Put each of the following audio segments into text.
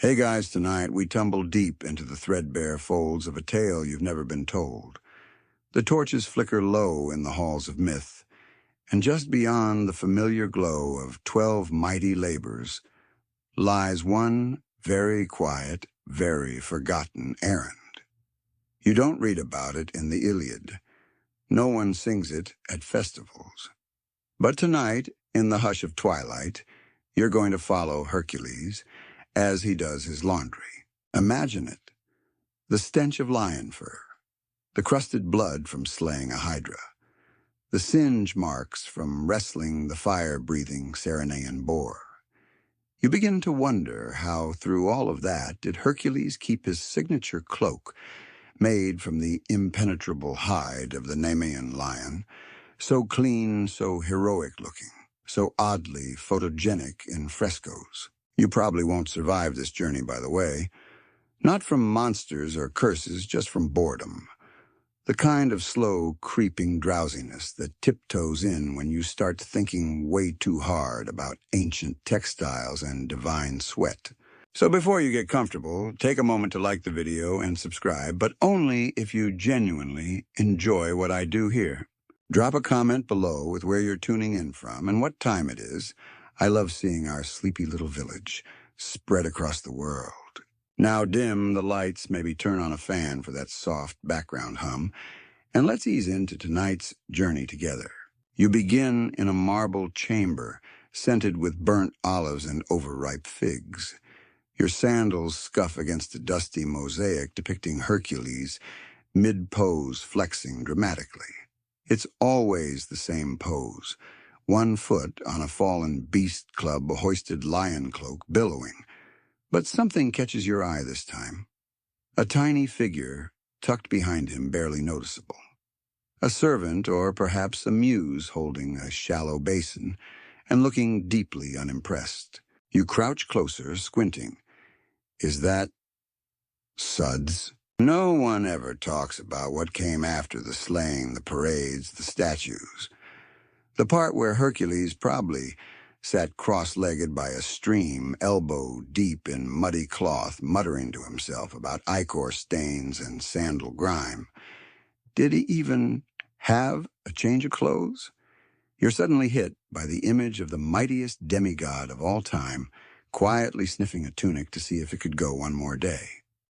Hey guys, tonight we tumble deep into the threadbare folds of a tale you've never been told. The torches flicker low in the halls of myth, and just beyond the familiar glow of 12 mighty labors lies one very quiet, very forgotten errand. You don't read about it in the Iliad. No one sings it at festivals. But tonight, in the hush of twilight, you're going to follow Hercules as he does his laundry. Imagine it. The stench of lion fur, the crusted blood from slaying a hydra, the singe marks from wrestling the fire-breathing Cyrenaean boar. You begin to wonder how, through all of that, did Hercules keep his signature cloak, made from the impenetrable hide of the Nemean lion, so clean, so heroic-looking, so oddly photogenic in frescoes. You probably won't survive this journey, by the way. Not from monsters or curses, just from boredom. The kind of slow, creeping drowsiness that tiptoes in when you start thinking way too hard about ancient textiles and divine sweat. So before you get comfortable, take a moment to like the video and subscribe, but only if you genuinely enjoy what I do here. Drop a comment below with where you're tuning in from and what time it is. I love seeing our sleepy little village spread across the world. Now dim the lights, maybe turn on a fan for that soft background hum, and let's ease into tonight's journey together. You begin in a marble chamber, scented with burnt olives and overripe figs. Your sandals scuff against a dusty mosaic depicting Hercules, mid-pose flexing dramatically. It's always the same pose, one foot on a fallen beast club hoisted lion cloak billowing. But something catches your eye this time. A tiny figure tucked behind him, barely noticeable. A servant or perhaps a muse holding a shallow basin and looking deeply unimpressed. You crouch closer, squinting. Is that suds? No one ever talks about what came after the slaying, the parades, the statues. The part where Hercules probably sat cross-legged by a stream, elbow deep in muddy cloth, muttering to himself about ichor stains and sandal grime. Did he even have a change of clothes? You're suddenly hit by the image of the mightiest demigod of all time, quietly sniffing a tunic to see if it could go one more day.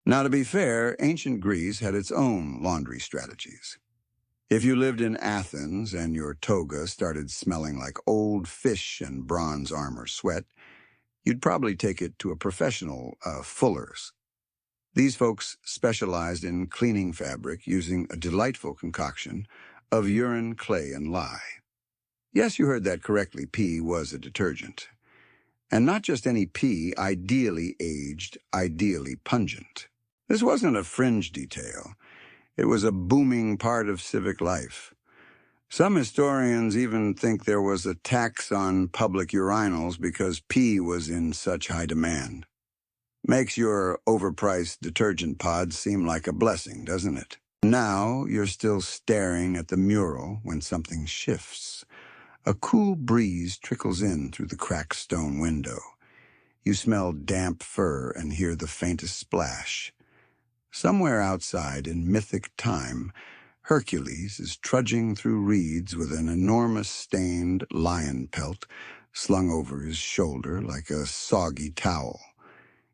Now, to be fair, ancient Greece had its own laundry strategies. If you lived in Athens and your toga started smelling like old fish and bronze armor sweat, you'd probably take it to a professional fuller's. These folks specialized in cleaning fabric using a delightful concoction of urine, clay, and lye. Yes, you heard that correctly. Pee was a detergent. And not just any pee, ideally aged, ideally pungent. This wasn't a fringe detail. It was a booming part of civic life. Some historians even think there was a tax on public urinals because pee was in such high demand. Makes your overpriced detergent pods seem like a blessing, doesn't it? Now you're still staring at the mural when something shifts. A cool breeze trickles in through the cracked stone window. You smell damp fur and hear the faintest splash. Somewhere outside in mythic time, Hercules is trudging through reeds with an enormous stained lion pelt slung over his shoulder like a soggy towel.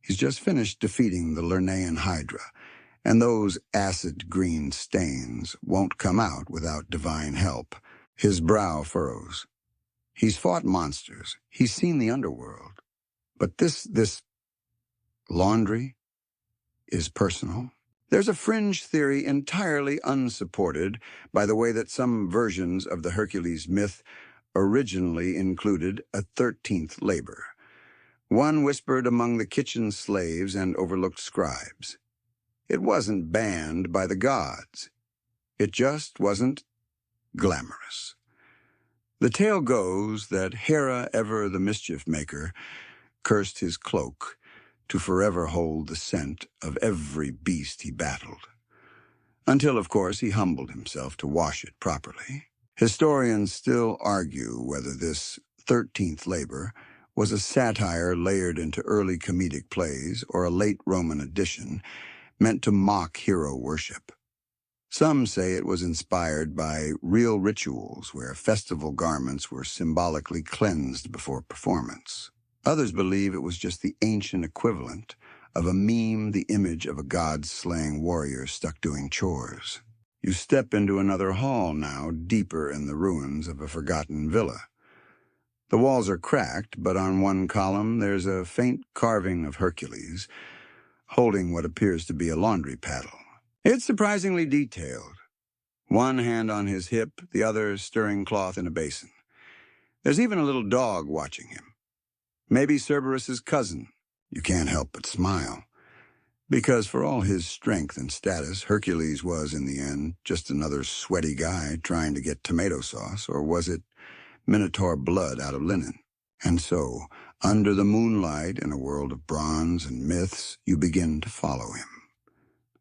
He's just finished defeating the Lernaean Hydra, and those acid-green stains won't come out without divine help. His brow furrows. He's fought monsters. He's seen the underworld. But this laundry is personal. There's a fringe theory entirely unsupported by the way that some versions of the Hercules myth originally included a 13th labor. One whispered among the kitchen slaves and overlooked scribes. It wasn't banned by the gods. It just wasn't glamorous. The tale goes that Hera, ever the mischief maker, cursed his cloak to forever hold the scent of every beast he battled. Until, of course, he humbled himself to wash it properly. Historians still argue whether this 13th labor was a satire layered into early comedic plays or a late Roman addition meant to mock hero worship. Some say it was inspired by real rituals where festival garments were symbolically cleansed before performance. Others believe it was just the ancient equivalent of a meme, the image of a god-slaying warrior stuck doing chores. You step into another hall now, deeper in the ruins of a forgotten villa. The walls are cracked, but on one column there's a faint carving of Hercules, holding what appears to be a laundry paddle. It's surprisingly detailed. One hand on his hip, the other stirring cloth in a basin. There's even a little dog watching him. Maybe Cerberus's cousin. You can't help but smile. Because for all his strength and status, Hercules was, in the end, just another sweaty guy trying to get tomato sauce, or was it Minotaur blood out of linen? And so, under the moonlight in a world of bronze and myths, you begin to follow him.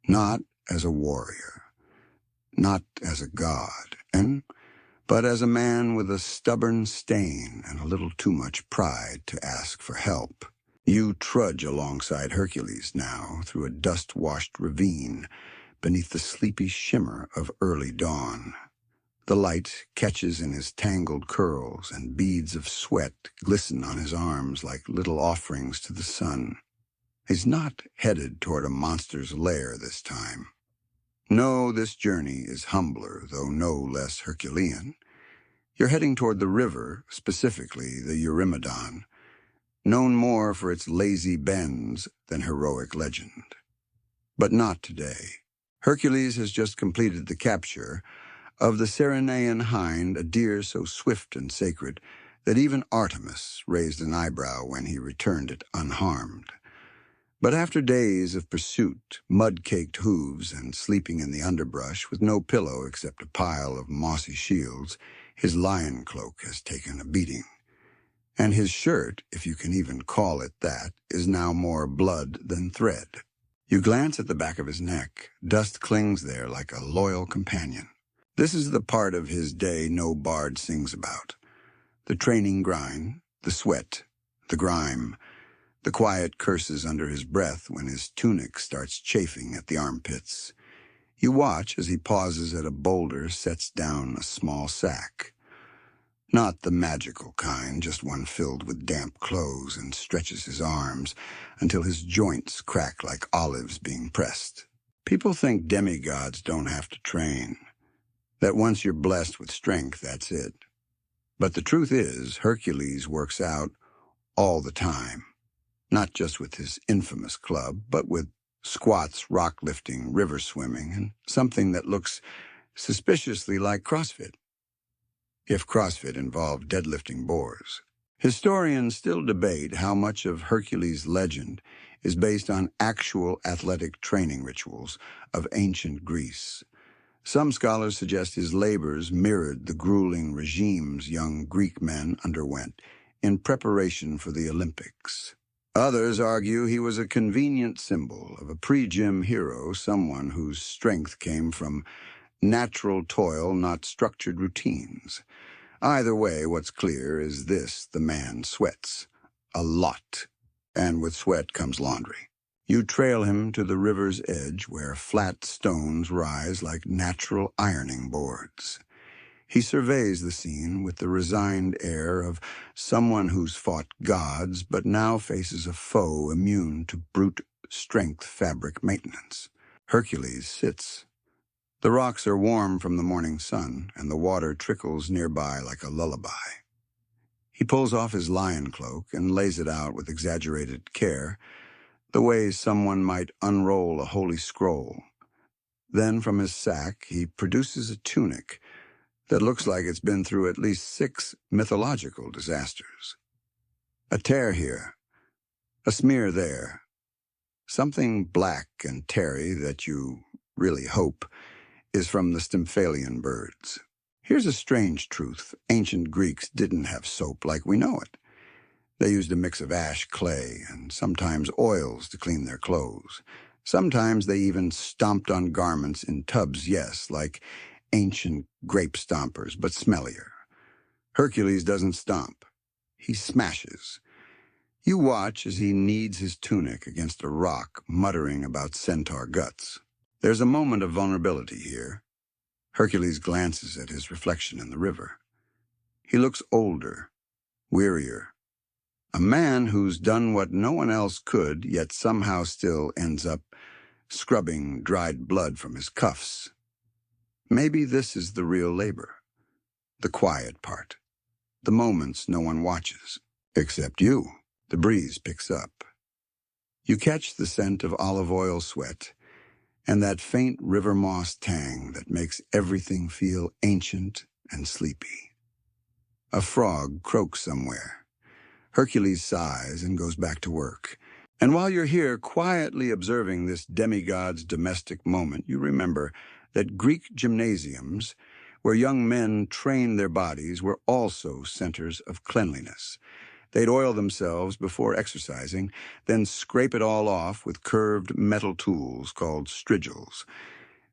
Not as a warrior, not as a god, but as a man with a stubborn stain and a little too much pride to ask for help. You trudge alongside Hercules now through a dust-washed ravine beneath the sleepy shimmer of early dawn. The light catches in his tangled curls, and beads of sweat glisten on his arms like little offerings to the sun. He's not headed toward a monster's lair this time. No, this journey is humbler, though no less Herculean. You're heading toward the river, specifically the Eurymedon, known more for its lazy bends than heroic legend. But not today. Hercules has just completed the capture of the Cyrenaean hind, a deer so swift and sacred that even Artemis raised an eyebrow when he returned it unharmed. But after days of pursuit, mud-caked hooves, and sleeping in the underbrush with no pillow except a pile of mossy shields, his lion cloak has taken a beating. And his shirt, if you can even call it that, is now more blood than thread. You glance at the back of his neck. Dust clings there like a loyal companion. This is the part of his day no bard sings about. The training grind, the sweat, the grime, the quiet curses under his breath when his tunic starts chafing at the armpits. You watch as he pauses at a boulder, sets down a small sack. Not the magical kind, just one filled with damp clothes, and stretches his arms until his joints crack like olives being pressed. People think demigods don't have to train, that once you're blessed with strength, that's it. But the truth is, Hercules works out all the time, not just with his infamous club, but with squats, rock lifting, river swimming, and something that looks suspiciously like CrossFit, if CrossFit involved deadlifting boars. Historians still debate how much of Hercules' legend is based on actual athletic training rituals of ancient Greece. Some scholars suggest his labors mirrored the grueling regimes young Greek men underwent in preparation for the Olympics. Others argue he was a convenient symbol of a pre-gym hero, someone whose strength came from natural toil, not structured routines. Either way, what's clear is this: the man sweats. A lot. And with sweat comes laundry. You trail him to the river's edge where flat stones rise like natural ironing boards. He surveys the scene with the resigned air of someone who's fought gods but now faces a foe immune to brute strength fabric maintenance. Hercules sits. The rocks are warm from the morning sun, and the water trickles nearby like a lullaby. He pulls off his lion cloak and lays it out with exaggerated care, the way someone might unroll a holy scroll. Then from his sack he produces a tunic that looks like it's been through at least 6 mythological disasters. A tear here, a smear there, something black and tarry that you really hope is from the Stymphalian birds. Here's a strange truth. Ancient Greeks didn't have soap like we know it. They used a mix of ash, clay, and sometimes oils to clean their clothes. Sometimes they even stomped on garments in tubs, yes, like ancient grape stompers, but smellier. Hercules doesn't stomp. He smashes. You watch as he kneads his tunic against a rock, muttering about centaur guts. There's a moment of vulnerability here. Hercules glances at his reflection in the river. He looks older, wearier. A man who's done what no one else could, yet somehow still ends up scrubbing dried blood from his cuffs. Maybe this is the real labor. The quiet part. The moments no one watches. Except you. The breeze picks up. You catch the scent of olive oil sweat and that faint river moss tang that makes everything feel ancient and sleepy. A frog croaks somewhere. Hercules sighs and goes back to work. And while you're here quietly observing this demigod's domestic moment, you remember that Greek gymnasiums, where young men trained their bodies, were also centers of cleanliness. They'd oil themselves before exercising, then scrape it all off with curved metal tools called strigils.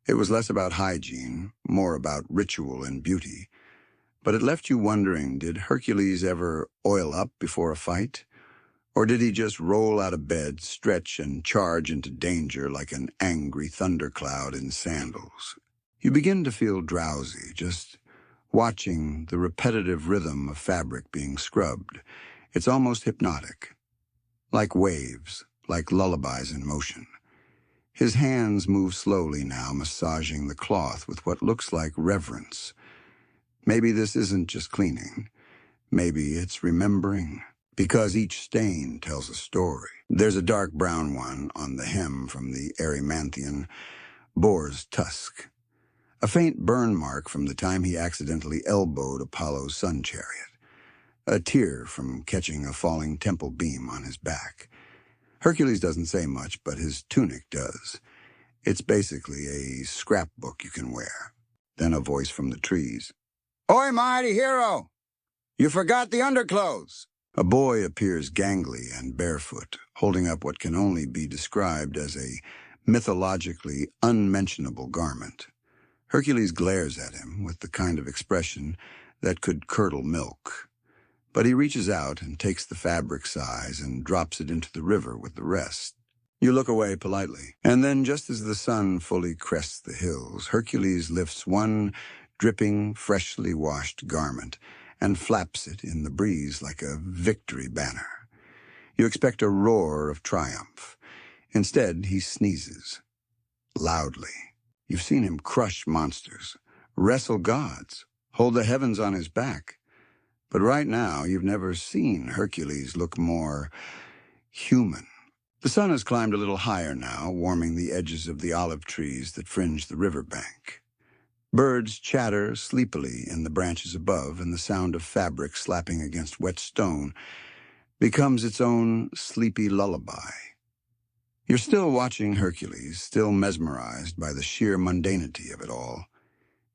It was less about hygiene, more about ritual and beauty. But it left you wondering, did Hercules ever oil up before a fight? Or did he just roll out of bed, stretch, and charge into danger like an angry thundercloud in sandals? You begin to feel drowsy, just watching the repetitive rhythm of fabric being scrubbed. It's almost hypnotic, like waves, like lullabies in motion. His hands move slowly now, massaging the cloth with what looks like reverence. Maybe this isn't just cleaning. Maybe it's remembering, because each stain tells a story. There's a dark brown one on the hem from the Erymanthian boar's tusk, a faint burn mark from the time he accidentally elbowed Apollo's sun chariot. A tear from catching a falling temple beam on his back. Hercules doesn't say much, but his tunic does. It's basically a scrapbook you can wear. Then a voice from the trees. "Oi, mighty hero! You forgot the underclothes!" A boy appears gangly and barefoot, holding up what can only be described as a mythologically unmentionable garment. Hercules glares at him with the kind of expression that could curdle milk. But he reaches out and takes the fabric size and drops it into the river with the rest. You look away politely, and then just as the sun fully crests the hills, Hercules lifts one dripping, freshly washed garment and flaps it in the breeze like a victory banner. You expect a roar of triumph. Instead, he sneezes. Loudly. You've seen him crush monsters, wrestle gods, hold the heavens on his back. But right now, you've never seen Hercules look more human. The sun has climbed a little higher now, warming the edges of the olive trees that fringe the riverbank. Birds chatter sleepily in the branches above, and the sound of fabric slapping against wet stone becomes its own sleepy lullaby. You're still watching Hercules, still mesmerized by the sheer mundanity of it all.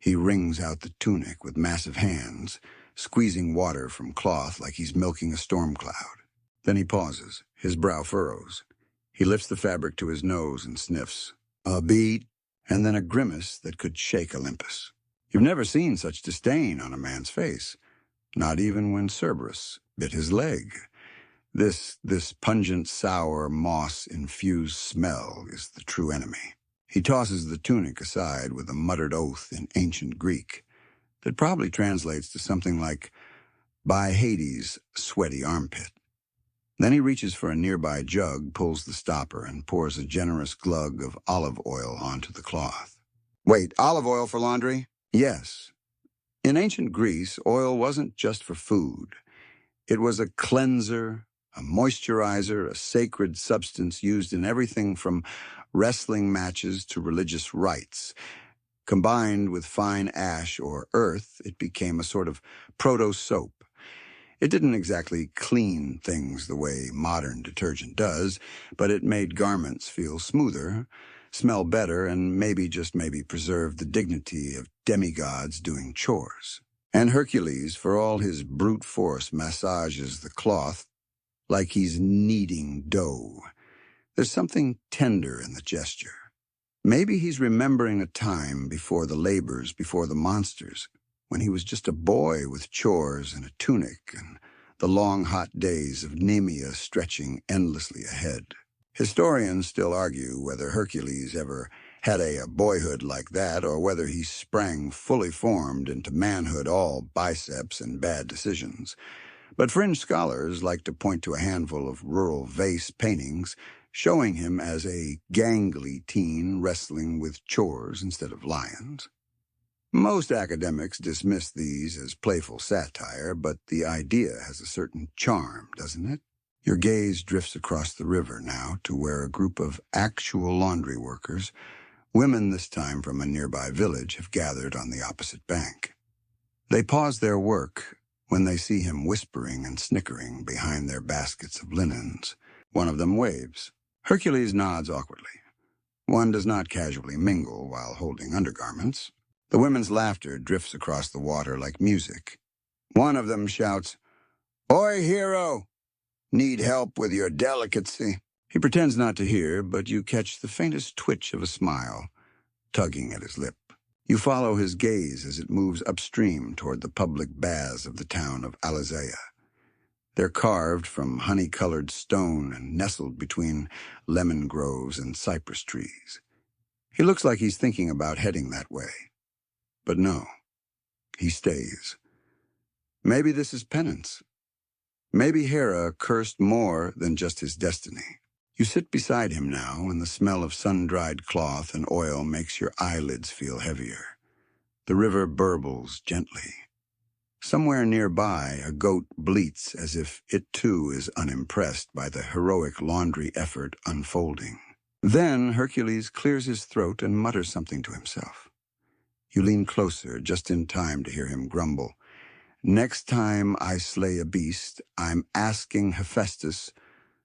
He wrings out the tunic with massive hands, squeezing water from cloth like he's milking a storm cloud. Then he pauses, his brow furrows. He lifts the fabric to his nose and sniffs. A beat, and then a grimace that could shake Olympus. You've never seen such disdain on a man's face, not even when Cerberus bit his leg. This pungent, sour, moss-infused smell is the true enemy. He tosses the tunic aside with a muttered oath in ancient Greek that probably translates to something like, "By Hades' sweaty armpit." Then he reaches for a nearby jug, pulls the stopper, and pours a generous glug of olive oil onto the cloth. Wait, olive oil for laundry? Yes. In ancient Greece, oil wasn't just for food. It was a cleanser, a moisturizer, a sacred substance used in everything from wrestling matches to religious rites. Combined with fine ash or earth, it became a sort of proto-soap. It didn't exactly clean things the way modern detergent does, but it made garments feel smoother, smell better, and maybe, just maybe, preserve the dignity of demigods doing chores. And Hercules, for all his brute force, massages the cloth like he's kneading dough. There's something tender in the gesture. Maybe he's remembering a time before the labors, before the monsters, when he was just a boy with chores and a tunic and the long hot days of Nemea stretching endlessly ahead. Historians still argue whether Hercules ever had a boyhood like that or whether he sprang fully formed into manhood all biceps and bad decisions. But fringe scholars like to point to a handful of rural vase paintings showing him as a gangly teen wrestling with chores instead of lions. Most academics dismiss these as playful satire, but the idea has a certain charm, doesn't it? Your gaze drifts across the river now to where a group of actual laundry workers, women this time from a nearby village, have gathered on the opposite bank. They pause their work when they see him whispering and snickering behind their baskets of linens. One of them waves. Hercules nods awkwardly. One does not casually mingle while holding undergarments. The women's laughter drifts across the water like music. One of them shouts, "Oi, hero! Need help with your delicacy?" He pretends not to hear, but you catch the faintest twitch of a smile, tugging at his lip. You follow his gaze as it moves upstream toward the public baths of the town of Alizea. They're carved from honey-colored stone and nestled between lemon groves and cypress trees. He looks like he's thinking about heading that way. But no, he stays. Maybe this is penance. Maybe Hera cursed more than just his destiny. You sit beside him now, and the smell of sun-dried cloth and oil makes your eyelids feel heavier. The river burbles gently. Somewhere nearby, a goat bleats as if it too is unimpressed by the heroic laundry effort unfolding. Then Hercules clears his throat and mutters something to himself. You lean closer, just in time to hear him grumble. "Next time I slay a beast, I'm asking Hephaestus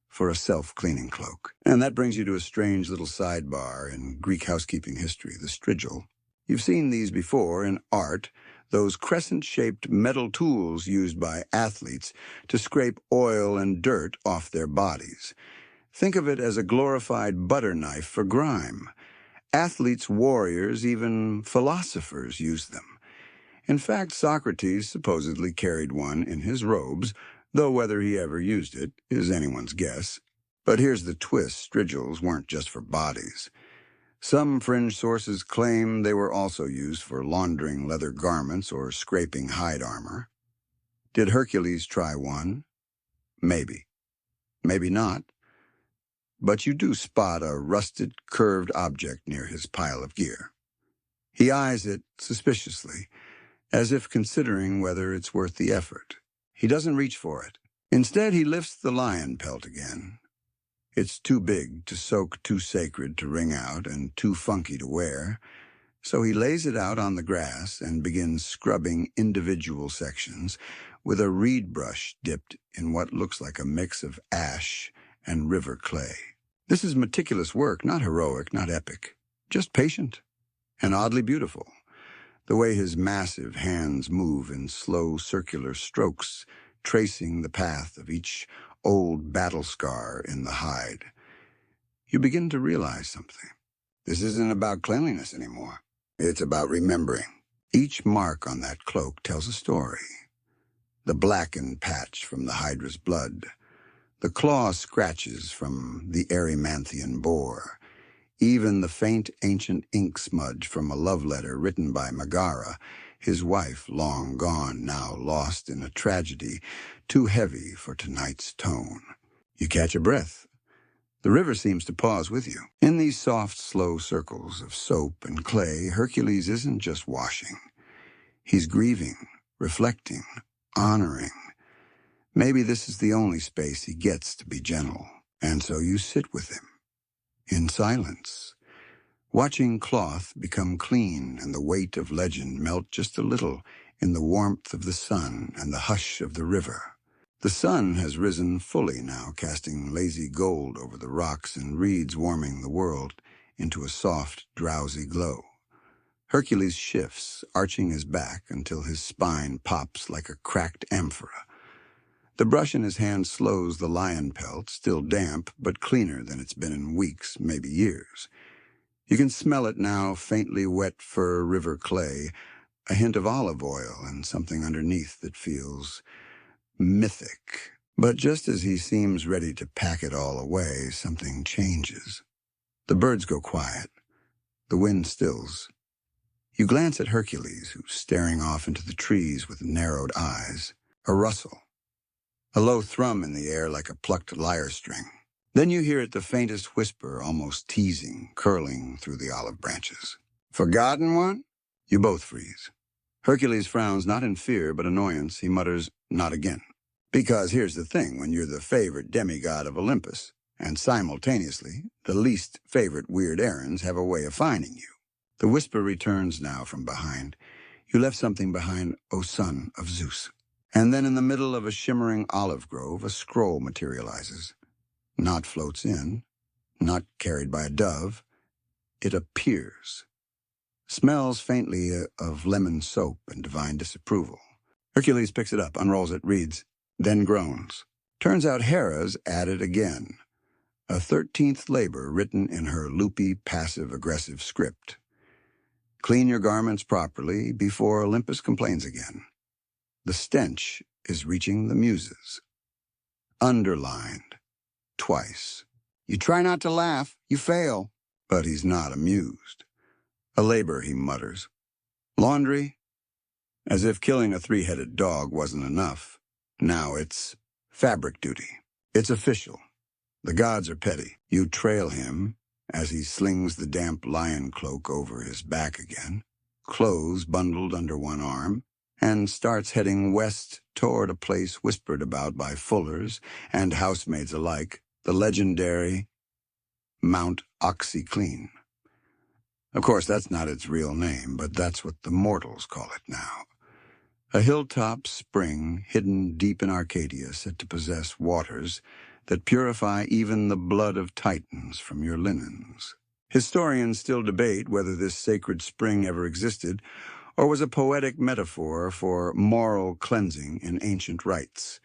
for a self-cleaning cloak." And that brings you to a strange little sidebar in Greek housekeeping history, the strigil. You've seen these before in art, those crescent-shaped metal tools used by athletes to scrape oil and dirt off their bodies. Think of it as a glorified butter knife for grime. Athletes, warriors, even philosophers use them. In fact, Socrates supposedly carried one in his robes, though whether he ever used it is anyone's guess. But here's the twist: strigils weren't just for bodies. Some fringe sources claim they were also used for laundering leather garments or scraping hide armor. Did Hercules try one? Maybe. Maybe not. But you do spot a rusted, curved object near his pile of gear. He eyes it suspiciously, as if considering whether it's worth the effort. He doesn't reach for it. Instead, he lifts the lion pelt again. It's too big to soak, too sacred to wring out, and too funky to wear, so he lays it out on the grass and begins scrubbing individual sections with a reed brush dipped in what looks like a mix of ash and river clay. This is meticulous work, not heroic, not epic, just patient and oddly beautiful. The way his massive hands move in slow circular strokes, tracing the path of each old battle scar in the hide. You begin to realize something. This isn't about cleanliness anymore. It's about remembering. Each mark on that cloak tells a story. The blackened patch from the Hydra's blood, the claw scratches from the Erymanthian boar, even the faint ancient ink smudge from a love letter written by Megara, his wife long gone, now lost in a tragedy too heavy for tonight's tone. You catch a breath. The river seems to pause with you. In these soft, slow circles of soap and clay, Hercules isn't just washing. He's grieving, reflecting, honoring. Maybe this is the only space he gets to be gentle, and so you sit with him, in silence, watching cloth become clean and the weight of legend melt just a little in the warmth of the sun and the hush of the river. The sun has risen fully now, casting lazy gold over the rocks and reeds, warming the world into a soft, drowsy glow. Hercules shifts, arching his back until his spine pops like a cracked amphora. The brush in his hand slows the lion pelt, still damp, but cleaner than it's been in weeks, maybe years. You can smell it now, faintly wet fur river clay, a hint of olive oil and something underneath that feels mythic. But just as he seems ready to pack it all away, something changes. The birds go quiet. The wind stills. You glance at Hercules, who's staring off into the trees with narrowed eyes. A rustle. A low thrum in the air like a plucked lyre string. Then you hear it, the faintest whisper, almost teasing, curling through the olive branches. Forgotten one? You both freeze. Hercules frowns, not in fear, but annoyance. He mutters, not again. Because here's the thing, when you're the favorite demigod of Olympus, and simultaneously, the least favorite weird errands have a way of finding you. The whisper returns now from behind. You left something behind, O son of Zeus. And then in the middle of a shimmering olive grove, a scroll materializes. Not floats in, not carried by a dove. It appears. Smells faintly of lemon soap and divine disapproval. Hercules picks it up, unrolls it, reads, then groans. Turns out Hera's added again. A 13th labor written in her loopy, passive-aggressive script. Clean your garments properly before Olympus complains again. The stench is reaching the muses. Underlined. Twice. You try not to laugh, you fail. But he's not amused. A labor, he mutters. Laundry? As if killing a 3-headed dog wasn't enough. Now it's fabric duty. It's official. The gods are petty. You trail him as he slings the damp lion cloak over his back again, clothes bundled under one arm, and starts heading west toward a place whispered about by fullers and housemaids alike, the legendary Mount Oxyclean. Of course, that's not its real name, but that's what the mortals call it now. A hilltop spring hidden deep in Arcadia, said to possess waters that purify even the blood of titans from your linens. Historians still debate whether this sacred spring ever existed or was a poetic metaphor for moral cleansing in ancient rites.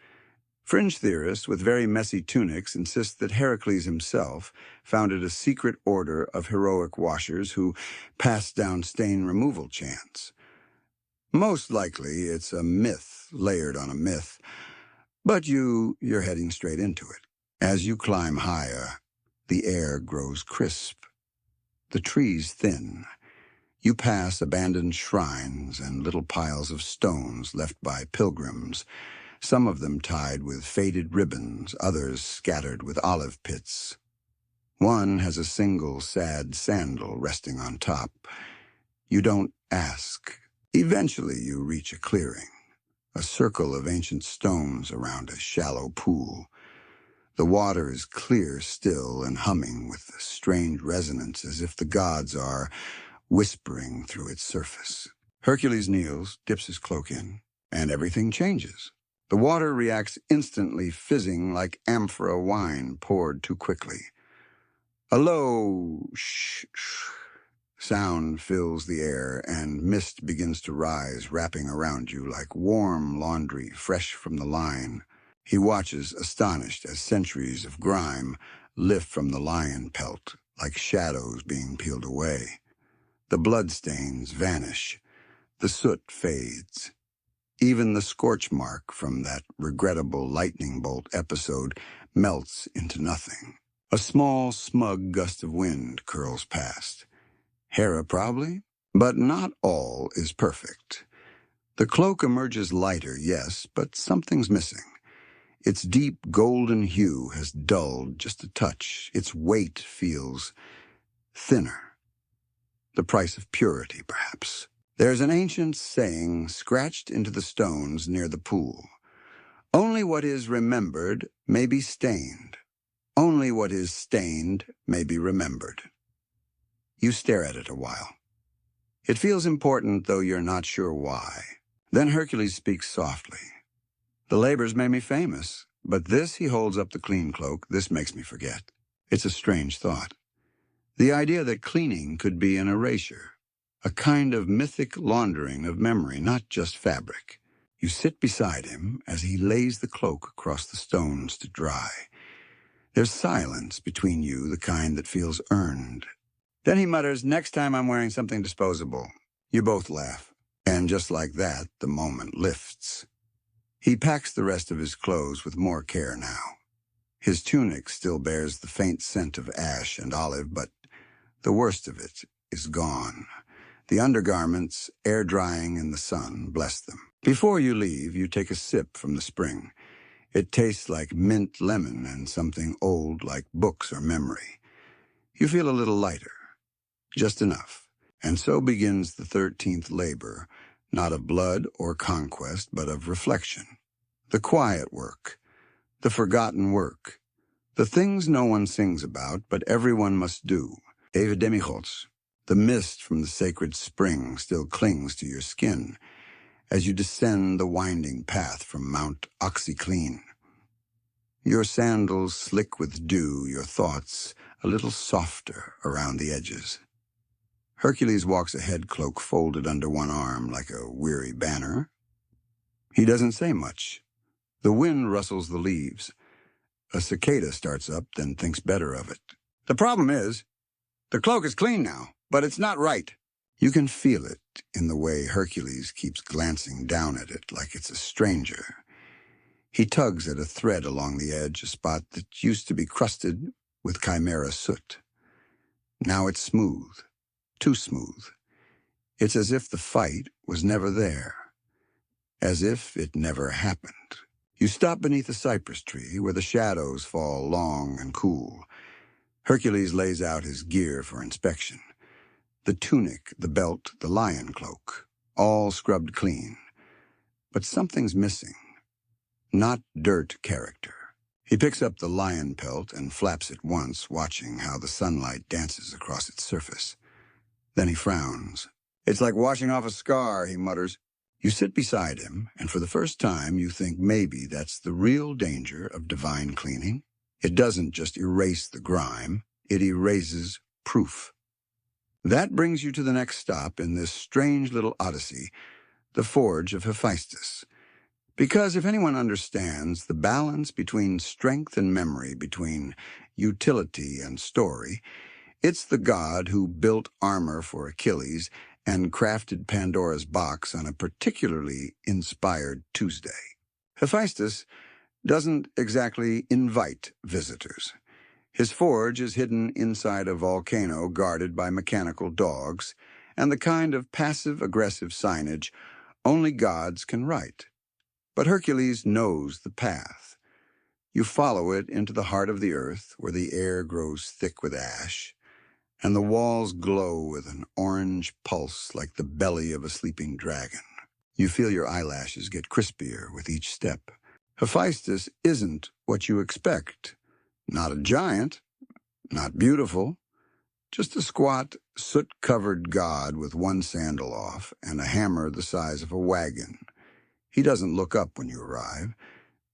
Fringe theorists with very messy tunics insist that Hercules himself founded a secret order of heroic washers who passed down stain removal chants. Most likely it's a myth layered on a myth, but you're heading straight into it. As you climb higher, the air grows crisp, the trees thin. You pass abandoned shrines and little piles of stones left by pilgrims, some of them tied with faded ribbons, others scattered with olive pits. One has a single sad sandal resting on top. You don't ask. Eventually you reach a clearing, a circle of ancient stones around a shallow pool. The water is clear still and humming with a strange resonance as if the gods are whispering through its surface. Hercules kneels, dips his cloak in, and everything changes. The water reacts instantly, fizzing like amphora wine poured too quickly. A low shh sound fills the air, and mist begins to rise, wrapping around you like warm laundry fresh from the line. He watches, astonished, as centuries of grime lift from the lion pelt, like shadows being peeled away. The bloodstains vanish. The soot fades. Even the scorch mark from that regrettable lightning bolt episode melts into nothing. A small, smug gust of wind curls past. Hera, probably? But not all is perfect. The cloak emerges lighter, yes, but something's missing. Its deep golden hue has dulled just a touch. Its weight feels thinner. The price of purity, perhaps. There's an ancient saying scratched into the stones near the pool. Only what is remembered may be stained. Only what is stained may be remembered. You stare at it a while. It feels important, though you're not sure why. Then Hercules speaks softly. The labors made me famous, but this, he holds up the clean cloak, this makes me forget. It's a strange thought. The idea that cleaning could be an erasure, a kind of mythic laundering of memory, not just fabric. You sit beside him as he lays the cloak across the stones to dry. There's silence between you, the kind that feels earned. Then he mutters, next time I'm wearing something disposable. You both laugh. And just like that, the moment lifts. He packs the rest of his clothes with more care now. His tunic still bears the faint scent of ash and olive, but the worst of it is gone. The undergarments, air-drying in the sun, bless them. Before you leave, you take a sip from the spring. It tastes like mint lemon and something old like books or memory. You feel a little lighter, just enough. And so begins the 13th labor, not of blood or conquest, but of reflection. The quiet work, the forgotten work, the things no one sings about, but everyone must do. Eva Demichots, the mist from the sacred spring still clings to your skin as you descend the winding path from Mount Oxyclean. Your sandals slick with dew, your thoughts a little softer around the edges. Hercules walks ahead, cloak folded under one arm like a weary banner. He doesn't say much. The wind rustles the leaves. A cicada starts up, then thinks better of it. The problem is, the cloak is clean now, but it's not right. You can feel it in the way Hercules keeps glancing down at it like it's a stranger. He tugs at a thread along the edge, a spot that used to be crusted with chimera soot. Now it's smooth, too smooth. It's as if the fight was never there, as if it never happened. You stop beneath a cypress tree where the shadows fall long and cool. Hercules lays out his gear for inspection. The tunic, the belt, the lion cloak, all scrubbed clean. But something's missing. Not dirt character. He picks up the lion pelt and flaps it once, watching how the sunlight dances across its surface. Then he frowns. It's like washing off a scar, he mutters. You sit beside him, and for the first time you think maybe that's the real danger of divine cleaning. It doesn't just erase the grime, it erases proof. That brings you to the next stop in this strange little odyssey, the forge of Hephaestus. Because if anyone understands the balance between strength and memory, between utility and story, it's the god who built armor for Achilles and crafted Pandora's box on a particularly inspired Tuesday. Hephaestus doesn't exactly invite visitors. His forge is hidden inside a volcano guarded by mechanical dogs and the kind of passive-aggressive signage only gods can write. But Hercules knows the path. You follow it into the heart of the earth, where the air grows thick with ash, and the walls glow with an orange pulse like the belly of a sleeping dragon. You feel your eyelashes get crispier with each step. Hephaestus isn't what you expect. Not a giant, not beautiful, just a squat, soot-covered god with one sandal off and a hammer the size of a wagon. He doesn't look up when you arrive,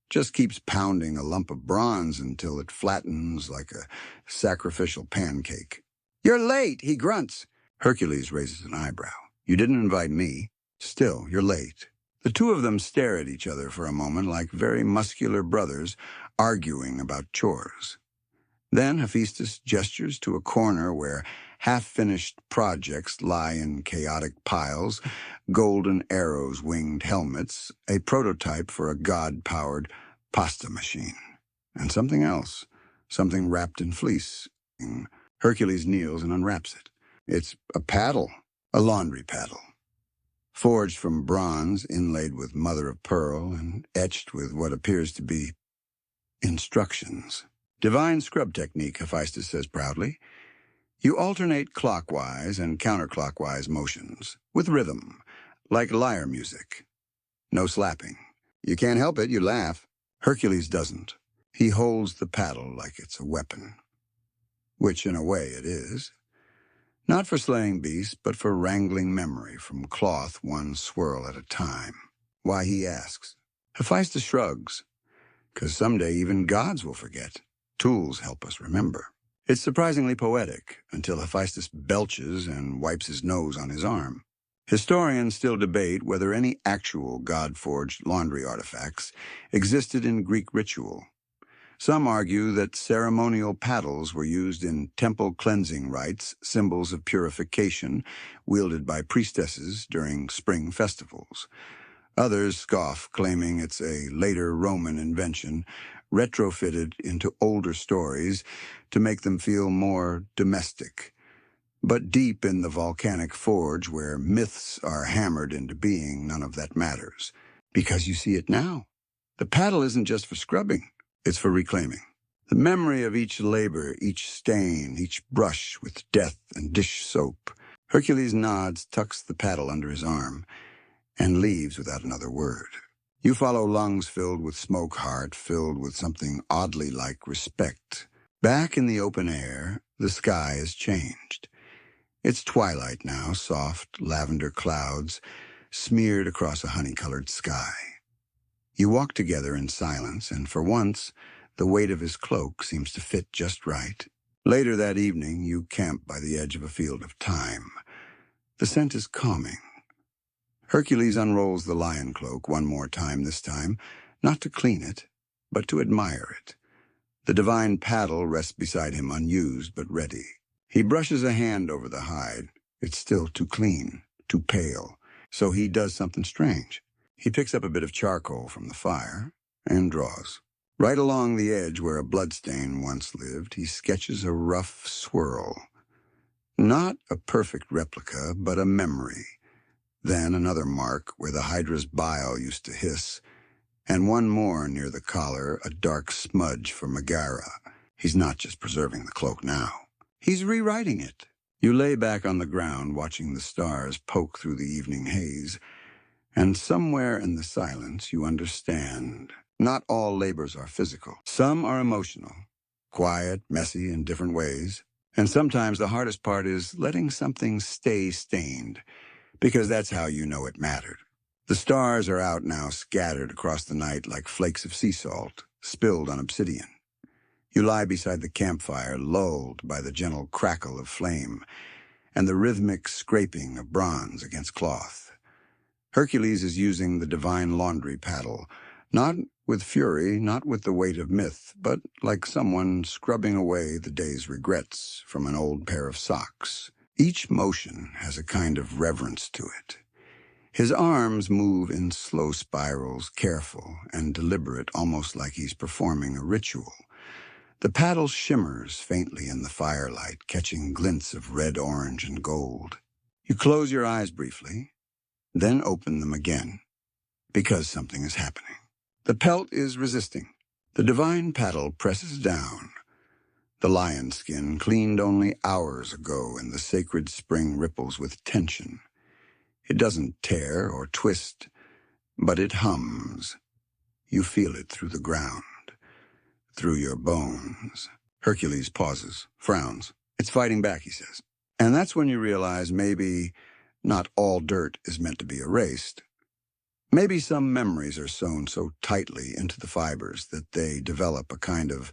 just keeps pounding a lump of bronze until it flattens like a sacrificial pancake. You're late, he grunts. Hercules raises an eyebrow. You didn't invite me. Still, you're late. The two of them stare at each other for a moment like very muscular brothers arguing about chores. Then Hephaestus gestures to a corner where half-finished projects lie in chaotic piles, golden arrows winged helmets, a prototype for a god-powered pasta machine. And something else, something wrapped in fleece. Hercules kneels and unwraps it. It's a paddle, a laundry paddle. Forged from bronze, inlaid with mother of pearl, and etched with what appears to be instructions. Divine scrub technique, Hephaestus says proudly. You alternate clockwise and counterclockwise motions, with rhythm, like lyre music. No slapping. You can't help it, you laugh. Hercules doesn't. He holds the paddle like it's a weapon. Which, in a way, it is. Not for slaying beasts, but for wrangling memory from cloth one swirl at a time. Why, he asks. Hephaestus shrugs. 'Cause someday even gods will forget. Tools help us remember. It's surprisingly poetic, until Hephaestus belches and wipes his nose on his arm. Historians still debate whether any actual god-forged laundry artifacts existed in Greek ritual. Some argue that ceremonial paddles were used in temple cleansing rites, symbols of purification, wielded by priestesses during spring festivals. Others scoff, claiming it's a later Roman invention, retrofitted into older stories to make them feel more domestic. But deep in the volcanic forge where myths are hammered into being, none of that matters. Because you see it now. The paddle isn't just for scrubbing, it's for reclaiming. The memory of each labor, each stain, each brush with death and dish soap. Hercules nods, tucks the paddle under his arm, and leaves without another word. You follow lungs filled with smoke, heart filled with something oddly like respect. Back in the open air, the sky has changed. It's twilight now, soft lavender clouds smeared across a honey-colored sky. You walk together in silence, and for once, the weight of his cloak seems to fit just right. Later that evening, you camp by the edge of a field of thyme. The scent is calming. Hercules unrolls the lion cloak one more time this time, not to clean it, but to admire it. The divine paddle rests beside him unused but ready. He brushes a hand over the hide. It's still too clean, too pale, so he does something strange. He picks up a bit of charcoal from the fire and draws. Right along the edge where a bloodstain once lived, he sketches a rough swirl. Not a perfect replica, but a memory. Then another mark where the hydra's bile used to hiss, and one more near the collar, a dark smudge for Megara. He's not just preserving the cloak now. He's rewriting it. You lay back on the ground, watching the stars poke through the evening haze, and somewhere in the silence you understand. Not all labors are physical. Some are emotional, quiet, messy in different ways. And sometimes the hardest part is letting something stay stained, because that's how you know it mattered. The stars are out now, scattered across the night like flakes of sea salt, spilled on obsidian. You lie beside the campfire, lulled by the gentle crackle of flame and the rhythmic scraping of bronze against cloth. Hercules is using the divine laundry paddle, not with fury, not with the weight of myth, but like someone scrubbing away the day's regrets from an old pair of socks. Each motion has a kind of reverence to it. His arms move in slow spirals, careful and deliberate, almost like he's performing a ritual. The paddle shimmers faintly in the firelight, catching glints of red, orange, and gold. You close your eyes briefly, then open them again, because something is happening. The pelt is resisting. The divine paddle presses down. The lion skin, cleaned only hours ago in the sacred spring, ripples with tension. It doesn't tear or twist, but it hums. You feel it through the ground, through your bones. Hercules pauses, frowns. It's fighting back, he says. And that's when you realize maybe not all dirt is meant to be erased. Maybe some memories are sewn so tightly into the fibers that they develop a kind of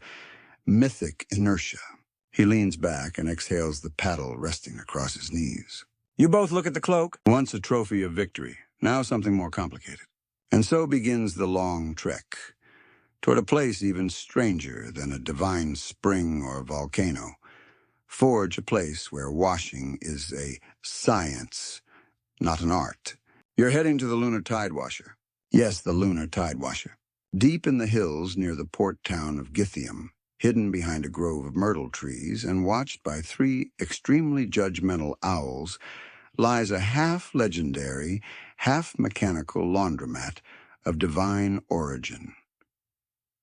mythic inertia. He leans back and exhales, the paddle resting across his knees. You both look at the cloak. Once a trophy of victory, now something more complicated. And so begins the long trek, toward a place even stranger than a divine spring or volcano. Forge, a place where washing is a science, not an art. You're heading to the lunar tidewasher. Yes, the lunar tidewasher. Deep in the hills near the port town of Gythium, hidden behind a grove of myrtle trees and watched by 3 extremely judgmental owls, lies a half-legendary, half-mechanical laundromat of divine origin.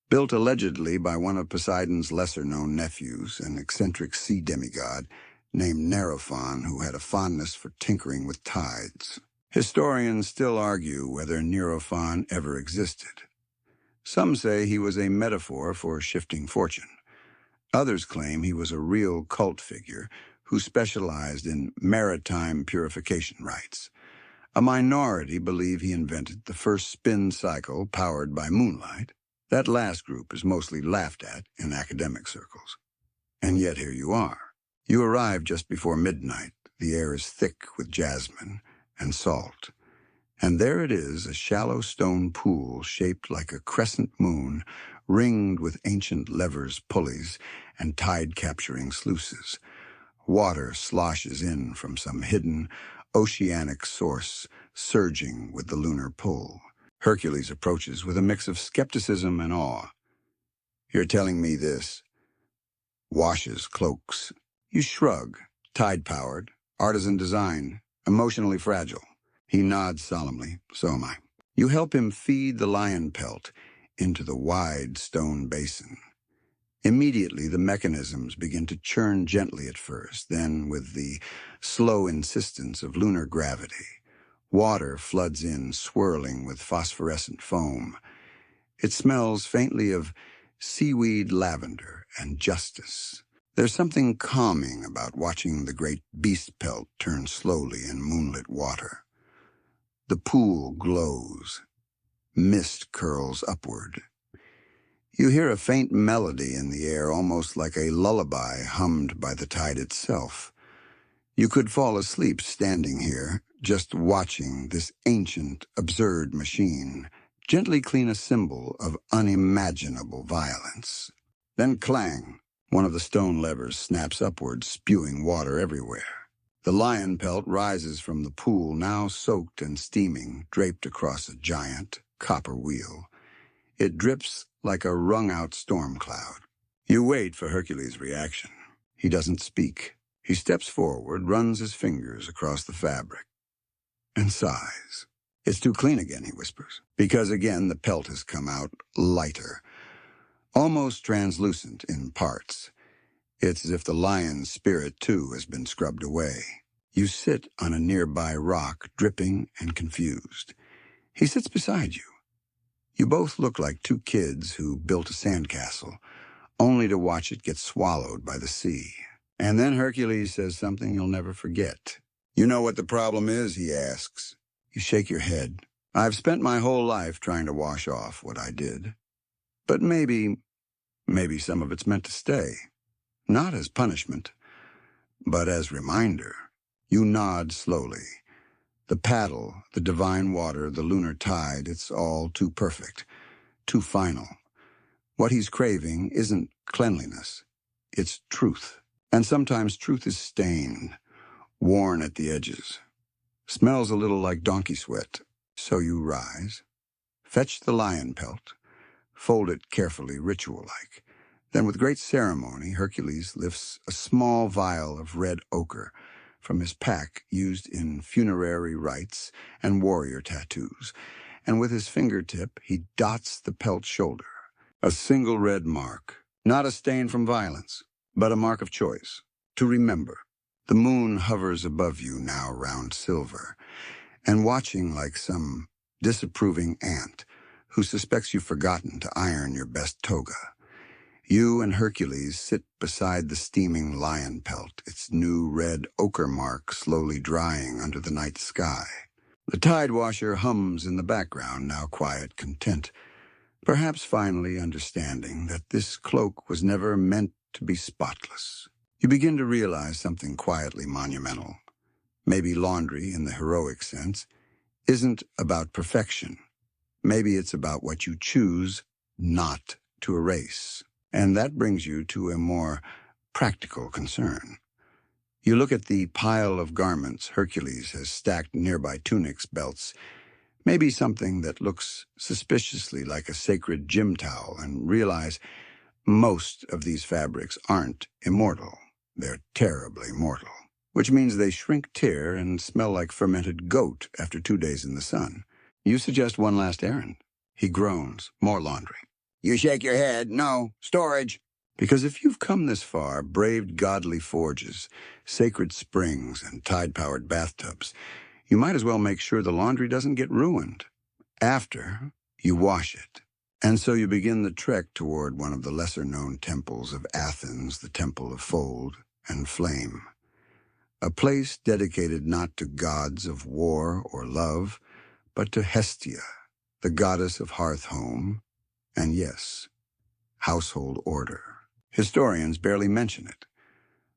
Built allegedly by one of Poseidon's lesser-known nephews, an eccentric sea demigod named Narration, who had a fondness for tinkering with tides. Historians still argue whether Narration ever existed. Some say he was a metaphor for shifting fortune. Others claim he was a real cult figure who specialized in maritime purification rites. A minority believe he invented the first spin cycle powered by moonlight. That last group is mostly laughed at in academic circles. And yet here you are. You arrive just before midnight. The air is thick with jasmine and salt. And there it is, a shallow stone pool shaped like a crescent moon, ringed with ancient levers, pulleys, and tide-capturing sluices. Water sloshes in from some hidden, oceanic source, surging with the lunar pull. Hercules approaches with a mix of skepticism and awe. "You're telling me this washes cloaks?" You shrug. Tide-powered, artisan design, emotionally fragile. He nods solemnly. "So am I." You help him feed the lion pelt into the wide stone basin. Immediately, the mechanisms begin to churn gently at first, then, with the slow insistence of lunar gravity, water floods in, swirling with phosphorescent foam. It smells faintly of seaweed, lavender, and justice. There's something calming about watching the great beast pelt turn slowly in moonlit water. The pool glows. Mist curls upward. You hear a faint melody in the air, almost like a lullaby hummed by the tide itself. You could fall asleep standing here, just watching this ancient, absurd machine gently clean a symbol of unimaginable violence. Then clang! One of the stone levers snaps upward, spewing water everywhere. The lion pelt rises from the pool, now soaked and steaming, draped across a giant copper wheel. It drips like a wrung-out storm cloud. You wait for Hercules' reaction. He doesn't speak. He steps forward, runs his fingers across the fabric, and sighs. "It's too clean again," he whispers, because again the pelt has come out lighter, almost translucent in parts. It's as if the lion's spirit, too, has been scrubbed away. You sit on a nearby rock, dripping and confused. He sits beside you. You both look like two kids who built a sandcastle, only to watch it get swallowed by the sea. And then Hercules says something you'll never forget. "You know what the problem is?" he asks. You shake your head. "I've spent my whole life trying to wash off what I did. But maybe some of it's meant to stay. Not as punishment, but as reminder." You nod slowly. The paddle, the divine water, the lunar tide, it's all too perfect, too final. What he's craving isn't cleanliness, it's truth. And sometimes truth is stained, worn at the edges. Smells a little like donkey sweat. So you rise, fetch the lion pelt, fold it carefully, ritual-like. Then with great ceremony, Hercules lifts a small vial of red ochre from his pack used in funerary rites and warrior tattoos, and with his fingertip he dots the pelt shoulder. A single red mark, not a stain from violence, but a mark of choice, to remember. The moon hovers above you now round silver, and watching like some disapproving aunt who suspects you've forgotten to iron your best toga. You and Hercules sit beside the steaming lion pelt, its new red ochre mark slowly drying under the night sky. The tide washer hums in the background, now quiet, content, perhaps finally understanding that this cloak was never meant to be spotless. You begin to realize something quietly monumental. Maybe laundry, in the heroic sense, isn't about perfection. Maybe it's about what you choose not to erase. And that brings you to a more practical concern. You look at the pile of garments Hercules has stacked nearby tunics, belts, maybe something that looks suspiciously like a sacred gym towel, and realize most of these fabrics aren't immortal. They're terribly mortal, which means they shrink, tear, and smell like fermented goat after 2 days in the sun. You suggest one last errand. He groans. More laundry. You shake your head. "No, storage." Because if you've come this far, braved godly forges, sacred springs, and tide-powered bathtubs, you might as well make sure the laundry doesn't get ruined. After, you wash it. And so you begin the trek toward one of the lesser-known temples of Athens, the Temple of Fold and Flame. A place dedicated not to gods of war or love, but to Hestia, the goddess of hearth-home, and yes, household order. Historians barely mention it.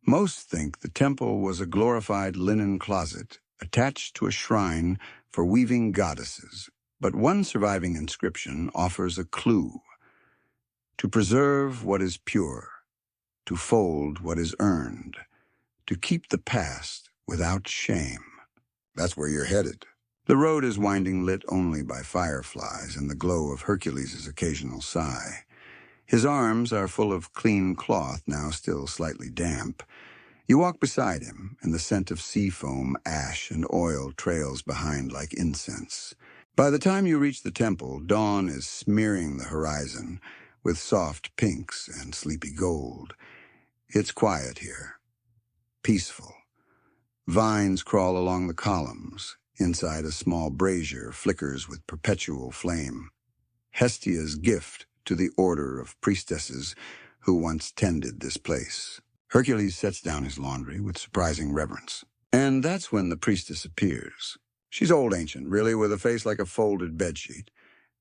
Most think the temple was a glorified linen closet attached to a shrine for weaving goddesses, but one surviving inscription offers a clue. To preserve what is pure, to fold what is earned, to keep the past without shame. That's where you're headed. The road is winding, lit only by fireflies and the glow of Hercules' occasional sigh. His arms are full of clean cloth, now still slightly damp. You walk beside him, and the scent of sea foam, ash, and oil trails behind like incense. By the time you reach the temple, dawn is smearing the horizon with soft pinks and sleepy gold. It's quiet here, peaceful. Vines crawl along the columns. Inside a small brazier flickers with perpetual flame. Hestia's gift to the order of priestesses who once tended this place. Hercules sets down his laundry with surprising reverence. And that's when the priestess appears. She's old ancient, really, with a face like a folded bedsheet,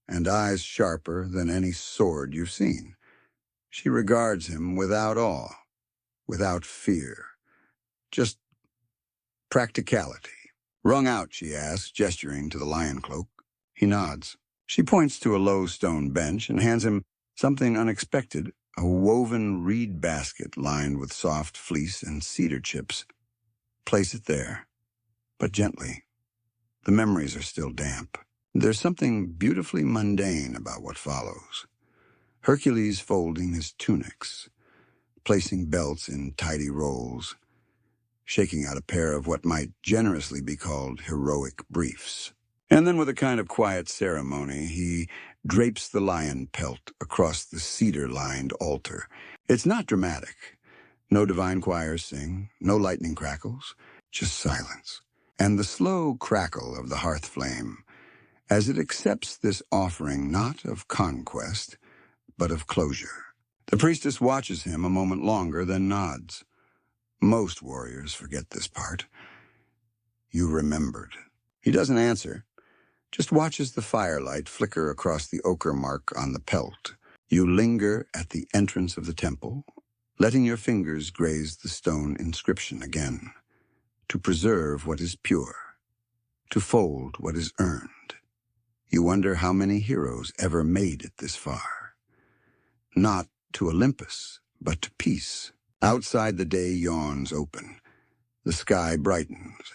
and eyes sharper than any sword you've seen. She regards him without awe, without fear, just practicality. "Wrung out?" she asks, gesturing to the lion cloak. He nods. She points to a low stone bench and hands him something unexpected, a woven reed basket lined with soft fleece and cedar chips. "Place it there, but gently. The memories are still damp." There's something beautifully mundane about what follows. Hercules folding his tunics, placing belts in tidy rolls, shaking out a pair of what might generously be called heroic briefs. And then with a kind of quiet ceremony, he drapes the lion pelt across the cedar-lined altar. It's not dramatic. No divine choirs sing, no lightning crackles, just silence. And the slow crackle of the hearth flame, as it accepts this offering not of conquest, but of closure. The priestess watches him a moment longer, then nods. Most warriors forget this part. "You remembered." He doesn't answer, just watches the firelight flicker across the ochre mark on the pelt. You linger at the entrance of the temple, letting your fingers graze the stone inscription again. To preserve what is pure, to fold what is earned. You wonder how many heroes ever made it this far. Not to Olympus, but to peace. Outside the day yawns open. The sky brightens.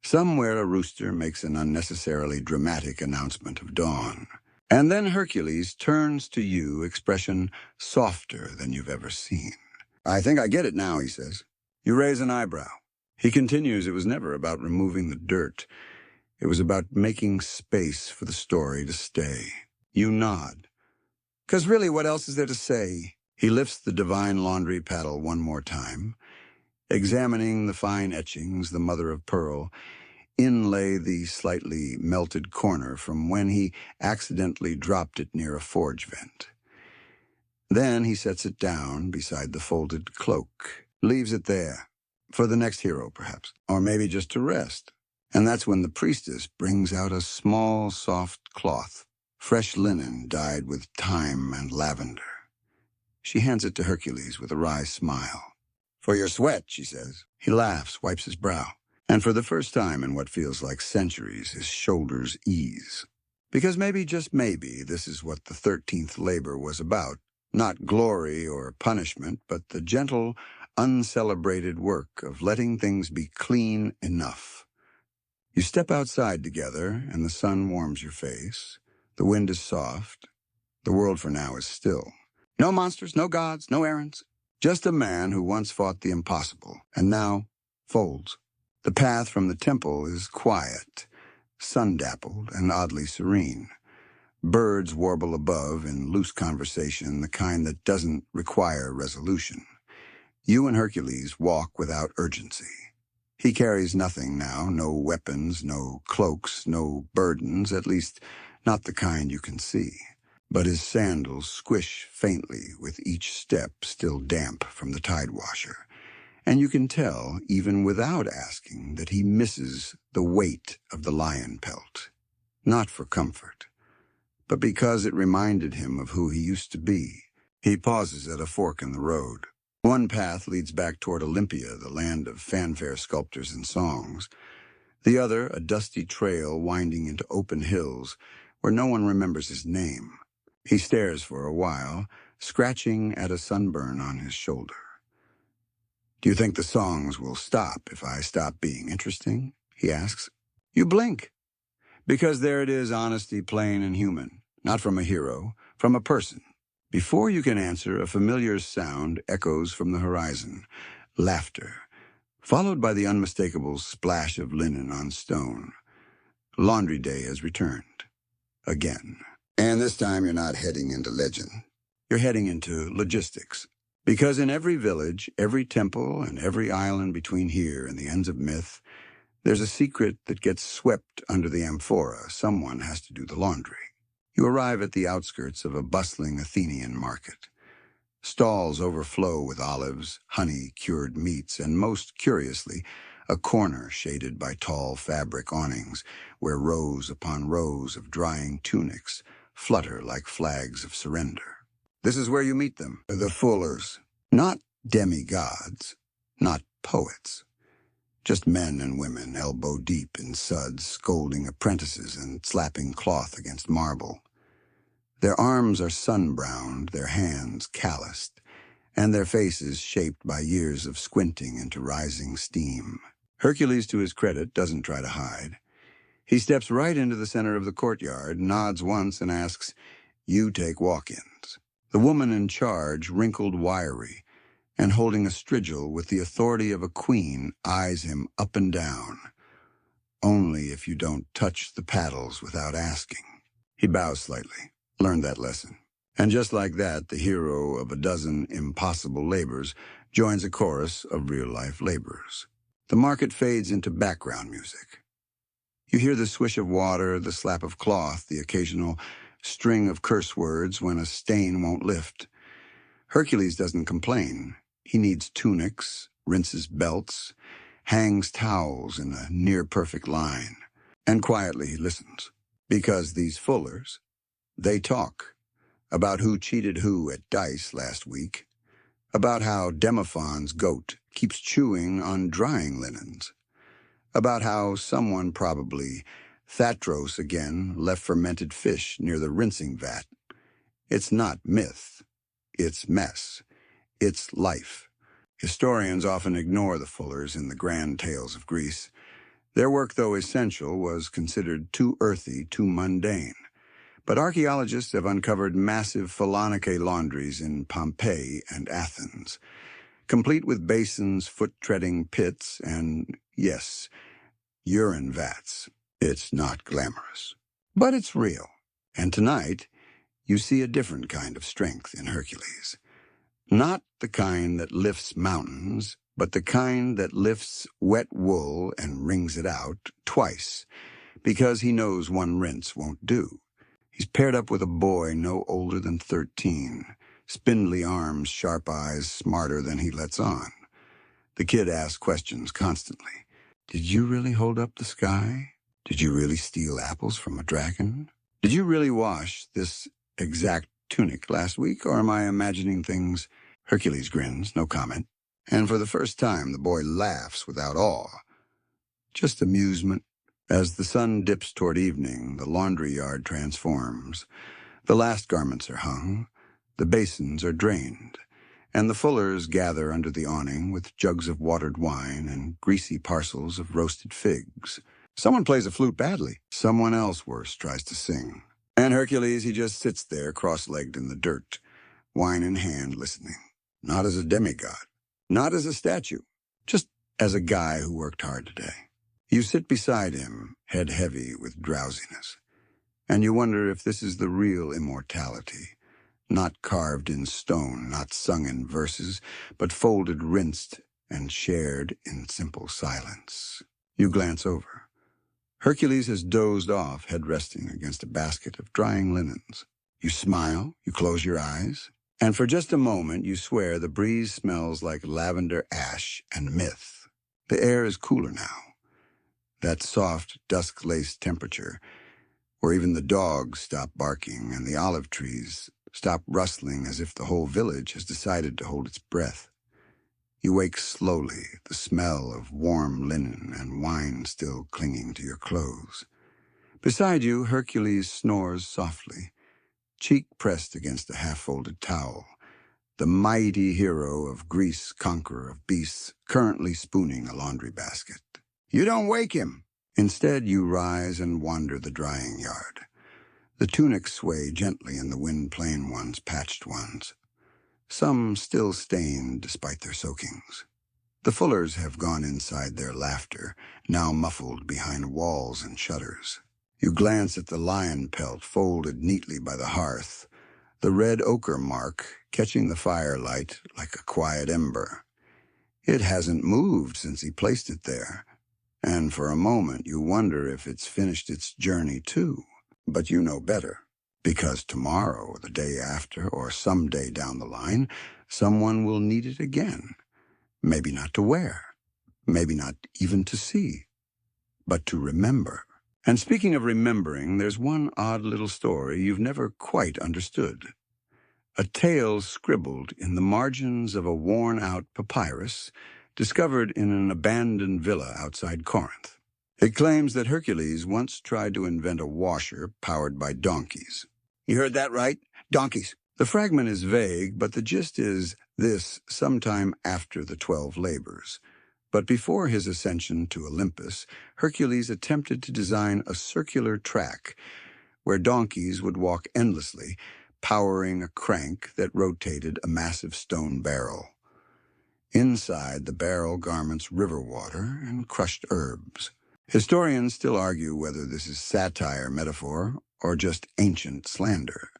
Somewhere a rooster makes an unnecessarily dramatic announcement of dawn. And then Hercules turns to you, expression softer than you've ever seen. "I think I get it now," he says. You raise an eyebrow. He continues, "It was never about removing the dirt. It was about making space for the story to stay." You nod. "'Cause really, what else is there to say?" He lifts the divine laundry paddle one more time, examining the fine etchings, the mother of pearl, inlay the slightly melted corner from when he accidentally dropped it near a forge vent. Then he sets it down beside the folded cloak, leaves it there, for the next hero perhaps, or maybe just to rest. And that's when the priestess brings out a small, soft cloth, fresh linen dyed with thyme and lavender. She hands it to Hercules with a wry smile. "For your sweat," she says. He laughs, wipes his brow. And for the first time in what feels like centuries, his shoulders ease. Because maybe, just maybe, this is what the 13th labor was about. Not glory or punishment, but the gentle, uncelebrated work of letting things be clean enough. You step outside together, and the sun warms your face. The wind is soft. The world for now is still. No monsters, no gods, no errands. Just a man who once fought the impossible, and now folds. The path from the temple is quiet, sun-dappled, and oddly serene. Birds warble above in loose conversation, the kind that doesn't require resolution. You and Hercules walk without urgency. He carries nothing now, no weapons, no cloaks, no burdens, at least not the kind you can see. But his sandals squish faintly with each step still damp from the tide washer. And you can tell, even without asking, that he misses the weight of the lion pelt. Not for comfort, but because it reminded him of who he used to be. He pauses at a fork in the road. One path leads back toward Olympia, the land of fanfare sculptors and songs. The other, a dusty trail winding into open hills where no one remembers his name. He stares for a while, scratching at a sunburn on his shoulder. "Do you think the songs will stop if I stop being interesting?" he asks. You blink. Because there it is, honesty plain and human, not from a hero, from a person. Before you can answer, a familiar sound echoes from the horizon, laughter, followed by the unmistakable splash of linen on stone. Laundry day has returned. Again. And this time you're not heading into legend. You're heading into logistics. Because in every village, every temple, and every island between here and the ends of myth, there's a secret that gets swept under the amphora. Someone has to do the laundry. You arrive at the outskirts of a bustling Athenian market. Stalls overflow with olives, honey, cured meats, and most curiously, a corner shaded by tall fabric awnings where rows upon rows of drying tunics flutter like flags of surrender. This is where you meet them, the fullers. Not demigods, not poets. Just men and women elbow deep in suds, scolding apprentices and slapping cloth against marble. Their arms are sun-browned, their hands calloused, and their faces shaped by years of squinting into rising steam. Hercules, to his credit, doesn't try to hide. He steps right into the center of the courtyard, nods once, and asks, "You take walk-ins." The woman in charge, wrinkled wiry, and holding a strigil with the authority of a queen, eyes him up and down. Only if you don't touch the paddles without asking. He bows slightly. Learned that lesson. And just like that, the hero of a dozen impossible labors joins a chorus of real-life laborers. The market fades into background music. You hear the swish of water, the slap of cloth, the occasional string of curse words when a stain won't lift. Hercules doesn't complain. He needs tunics, rinses belts, hangs towels in a near-perfect line. And quietly he listens. Because these fullers, they talk about who cheated who at dice last week, about how Demophon's goat keeps chewing on drying linens, about how someone, probably Thatros again, left fermented fish near the rinsing vat. It's not myth. It's mess. It's life. Historians often ignore the fullers in the grand tales of Greece. Their work, though essential, was considered too earthy, too mundane. But archaeologists have uncovered massive Phalonike laundries in Pompeii and Athens, complete with basins, foot-treading pits, and, yes, urine vats. It's not glamorous, but it's real. And tonight, you see a different kind of strength in Hercules. Not the kind that lifts mountains, but the kind that lifts wet wool and wrings it out twice, because he knows one rinse won't do. He's paired up with a boy no older than 13, spindly arms, sharp eyes, smarter than he lets on. The kid asks questions constantly. Did you really hold up the sky? Did you really steal apples from a dragon? Did you really wash this exact tunic last week, or am I imagining things? Hercules grins, no comment. And for the first time, the boy laughs without awe. Just amusement. As the sun dips toward evening, the laundry yard transforms. The last garments are hung, the basins are drained, and the fullers gather under the awning with jugs of watered wine and greasy parcels of roasted figs. Someone plays a flute badly. Someone else worse tries to sing. And Hercules, he just sits there cross-legged in the dirt, wine in hand, listening. Not as a demigod, not as a statue, just as a guy who worked hard today. You sit beside him, head heavy with drowsiness, and you wonder if this is the real immortality, not carved in stone, not sung in verses, but folded, rinsed, and shared in simple silence. You glance over. Hercules has dozed off, head resting against a basket of drying linens. You smile, you close your eyes, and for just a moment you swear the breeze smells like lavender ash and myth. The air is cooler now. That soft, dusk-laced temperature, where even the dogs stop barking and the olive trees stop rustling as if the whole village has decided to hold its breath. You wake slowly, the smell of warm linen and wine still clinging to your clothes. Beside you, Hercules snores softly, cheek pressed against a half-folded towel, the mighty hero of Greece, conqueror of beasts, currently spooning a laundry basket. You don't wake him. Instead, you rise and wander the drying yard. The tunics sway gently in the wind-plain ones, patched ones, some still stained despite their soakings. The Fullers have gone inside their laughter, now muffled behind walls and shutters. You glance at the lion pelt folded neatly by the hearth, the red ochre mark catching the firelight like a quiet ember. It hasn't moved since he placed it there, and for a moment you wonder if it's finished its journey too. But you know better, because tomorrow or the day after or some day down the line, someone will need it again. Maybe not to wear, maybe not even to see, but to remember. And speaking of remembering, there's one odd little story you've never quite understood. A tale scribbled in the margins of a worn-out papyrus discovered in an abandoned villa outside Corinth. It claims that Hercules once tried to invent a washer powered by donkeys. You heard that right? Donkeys. The fragment is vague, but the gist is this sometime after the 12 labors. But before his ascension to Olympus, Hercules attempted to design a circular track where donkeys would walk endlessly, powering a crank that rotated a massive stone barrel. Inside the barrel garments river water and crushed herbs. Historians still argue whether this is satire metaphor or just ancient slander.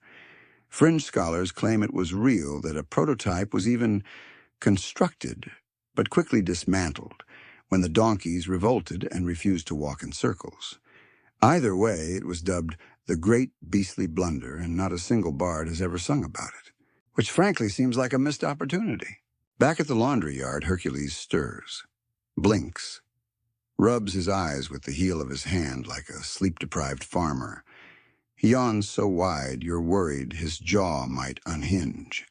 Fringe scholars claim it was real, that a prototype was even constructed, but quickly dismantled when the donkeys revolted and refused to walk in circles. Either way, it was dubbed the Great Beastly Blunder, and not a single bard has ever sung about it, which frankly seems like a missed opportunity. Back at the laundry yard, Hercules stirs, blinks, rubs his eyes with the heel of his hand like a sleep-deprived farmer. He yawns so wide you're worried his jaw might unhinge.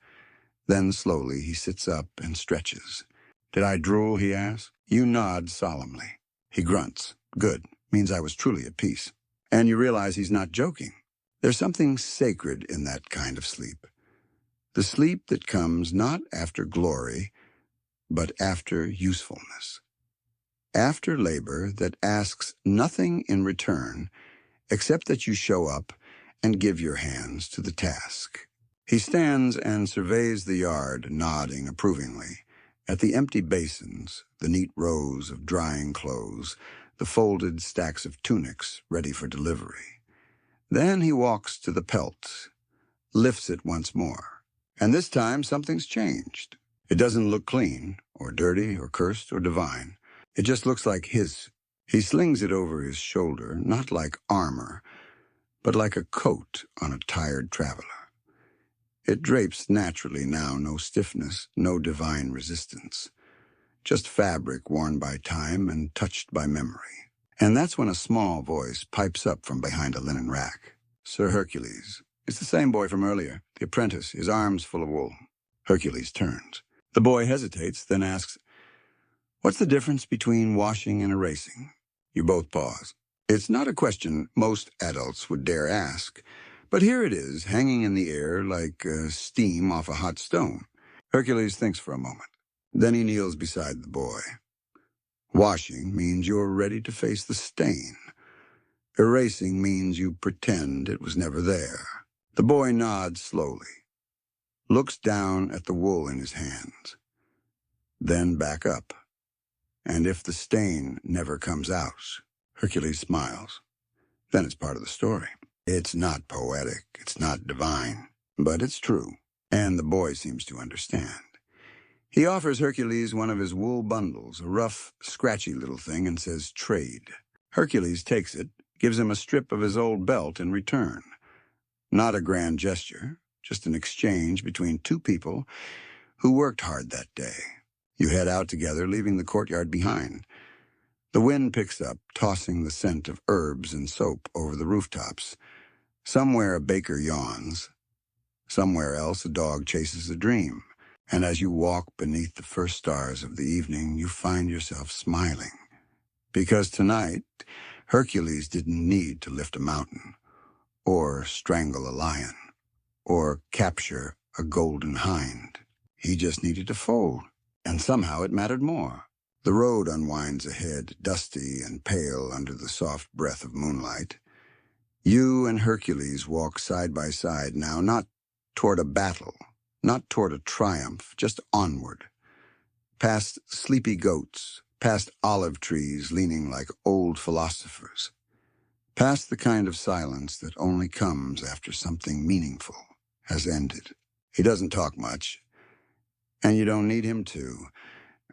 Then slowly he sits up and stretches. "Did I drool?" he asks. You nod solemnly. He grunts. "Good. Means I was truly at peace." And you realize he's not joking. There's something sacred in that kind of sleep. The sleep that comes not after glory, but after usefulness. After labor that asks nothing in return except that you show up and give your hands to the task. He stands and surveys the yard, nodding approvingly, at the empty basins, the neat rows of drying clothes, the folded stacks of tunics ready for delivery. Then he walks to the pelt, lifts it once more, and this time something's changed. It doesn't look clean, or dirty, or cursed, or divine. It just looks like his. He slings it over his shoulder, not like armor, but like a coat on a tired traveler. It drapes naturally now, no stiffness, no divine resistance. Just fabric worn by time and touched by memory. And that's when a small voice pipes up from behind a linen rack. "Sir Hercules." It's the same boy from earlier, the apprentice, his arms full of wool. Hercules turns. The boy hesitates, then asks, "What's the difference between washing and erasing?" You both pause. It's not a question most adults would dare ask, but here it is, hanging in the air like steam off a hot stone. Hercules thinks for a moment. Then he kneels beside the boy. Washing means you're ready to face the stain. Erasing means you pretend it was never there. The boy nods slowly, looks down at the wool in his hands, then back up. And if the stain never comes out, Hercules smiles. Then it's part of the story. It's not poetic, it's not divine, but it's true, and the boy seems to understand. He offers Hercules one of his wool bundles, a rough, scratchy little thing, and says, "Trade." Hercules takes it, gives him a strip of his old belt in return. Not a grand gesture, just an exchange between two people who worked hard that day. You head out together, leaving the courtyard behind. The wind picks up, tossing the scent of herbs and soap over the rooftops. Somewhere a baker yawns. Somewhere else a dog chases a dream. And as you walk beneath the first stars of the evening, you find yourself smiling. Because tonight, Hercules didn't need to lift a mountain, or strangle a lion, or capture a golden hind. He just needed to fold, and somehow it mattered more. The road unwinds ahead, dusty and pale under the soft breath of moonlight. You and Hercules walk side by side now, not toward a battle, not toward a triumph, just onward. Past sleepy goats, past olive trees leaning like old philosophers. Past the kind of silence that only comes after something meaningful has ended. He doesn't talk much, and you don't need him to.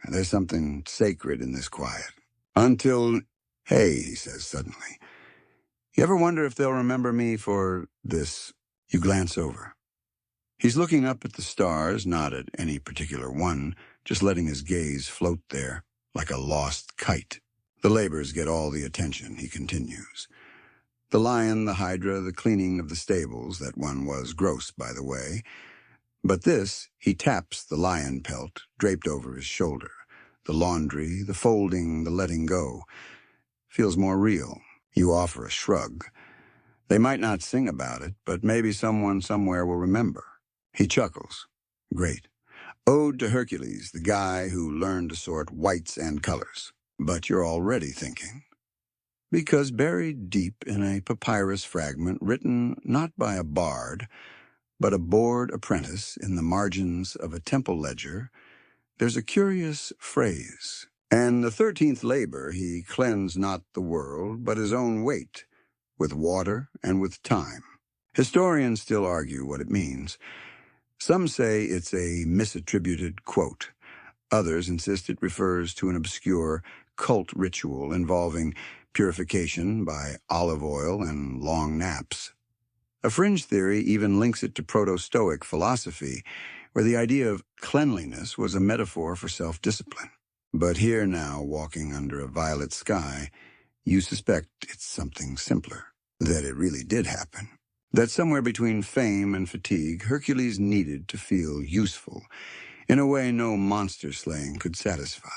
There's something sacred in this quiet. Until, hey, he says suddenly, you ever wonder if they'll remember me for this? You glance over. He's looking up at the stars, not at any particular one, just letting his gaze float there like a lost kite. The labors get all the attention, he continues. The lion, the hydra, the cleaning of the stables, that one was gross, by the way. But this, he taps the lion pelt draped over his shoulder. The laundry, the folding, the letting go. Feels more real. You offer a shrug. They might not sing about it, but maybe someone somewhere will remember. He chuckles. Great. Ode to Hercules, the guy who learned to sort whites and colors. But you're already thinking. Because buried deep in a papyrus fragment written not by a bard, but a bored apprentice in the margins of a temple ledger, there's a curious phrase. And the 13th labor he cleansed not the world, but his own weight, with water and with time. Historians still argue what it means. Some say it's a misattributed quote. Others insist it refers to an obscure cult ritual involving purification by olive oil and long naps. A fringe theory even links it to proto-Stoic philosophy, where the idea of cleanliness was a metaphor for self-discipline. But here now, walking under a violet sky, you suspect it's something simpler, that it really did happen. That somewhere between fame and fatigue, Hercules needed to feel useful, in a way no monster slaying could satisfy.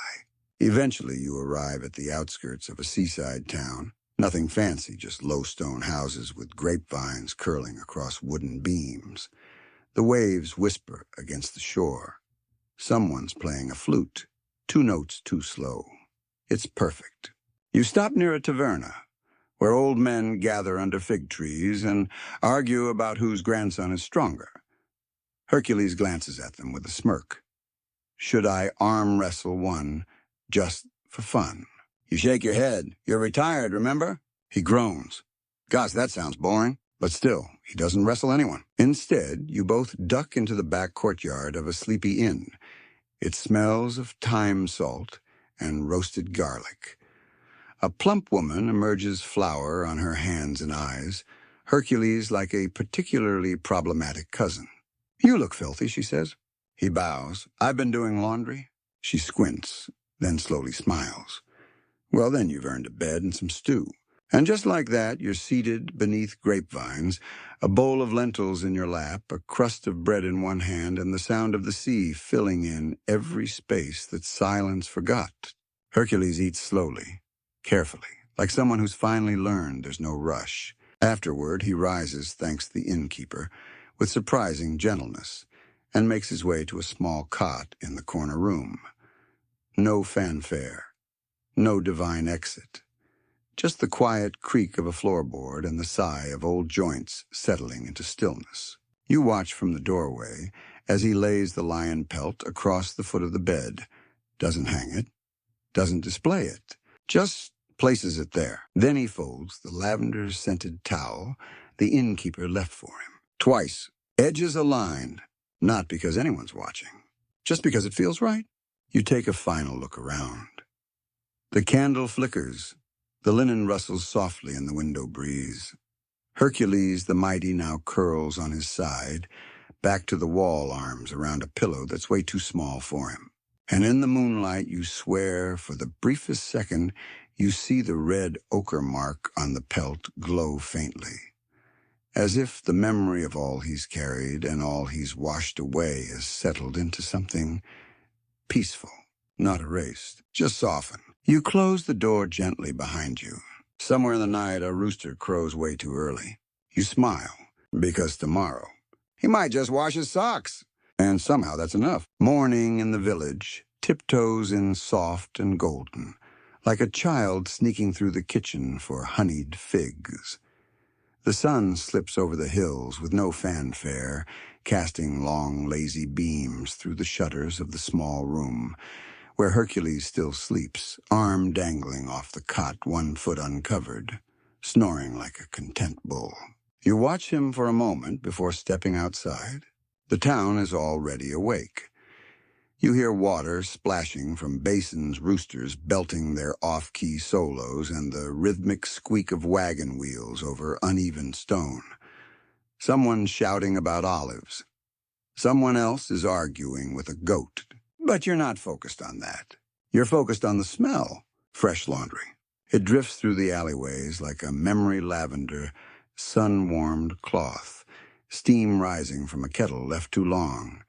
Eventually you arrive at the outskirts of a seaside town. Nothing fancy, just low stone houses with grapevines curling across wooden beams. The waves whisper against the shore. Someone's playing a flute, 2 notes too slow. It's perfect. You stop near a taverna, where old men gather under fig trees and argue about whose grandson is stronger. Hercules glances at them with a smirk. Should I arm wrestle one just for fun? You shake your head. You're retired, remember? He groans. Gosh, that sounds boring. But still, he doesn't wrestle anyone. Instead, you both duck into the back courtyard of a sleepy inn. It smells of thyme salt and roasted garlic. A plump woman emerges, flour on her hands and eyes, Hercules like a particularly problematic cousin. You look filthy, she says. He bows. I've been doing laundry. She squints, then slowly smiles. Well, then you've earned a bed and some stew. And just like that, you're seated beneath grapevines, a bowl of lentils in your lap, a crust of bread in one hand, and the sound of the sea filling in every space that silence forgot. Hercules eats slowly, carefully, like someone who's finally learned there's no rush. Afterward, he rises, thanks the innkeeper, with surprising gentleness, and makes his way to a small cot in the corner room. No fanfare, no divine exit. Just the quiet creak of a floorboard and the sigh of old joints settling into stillness. You watch from the doorway as he lays the lion pelt across the foot of the bed, doesn't hang it, doesn't display it, just places it there. Then he folds the lavender-scented towel the innkeeper left for him. Twice, edges aligned, not because anyone's watching, just because it feels right. You take a final look around. The candle flickers. The linen rustles softly in the window breeze. Hercules the mighty now curls on his side, back to the wall arms around a pillow that's way too small for him. And in the moonlight you swear for the briefest second you see the red ochre mark on the pelt glow faintly, as if the memory of all he's carried and all he's washed away has settled into something peaceful, not erased, just softened. You close the door gently behind you. Somewhere in the night, a rooster crows way too early. You smile, because tomorrow, he might just wash his socks. And somehow that's enough. Morning in the village, tiptoes in soft and golden, like a child sneaking through the kitchen for honeyed figs. The sun slips over the hills with no fanfare, casting long, lazy beams through the shutters of the small room, where Hercules still sleeps, arm dangling off the cot, one foot uncovered, snoring like a content bull. You watch him for a moment before stepping outside. The town is already awake. You hear water splashing from basins, roosters belting their off-key solos, and the rhythmic squeak of wagon wheels over uneven stone. Someone shouting about olives. Someone else is arguing with a goat. But you're not focused on that. You're focused on the smell. Fresh laundry. It drifts through the alleyways like a memory lavender, sun-warmed cloth, steam rising from a kettle left too long.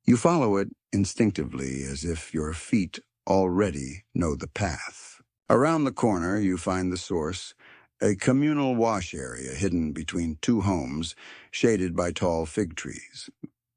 You follow it instinctively, as if your feet already know the path. Around the corner, you find the source, a communal wash area hidden between two homes, shaded by tall fig trees.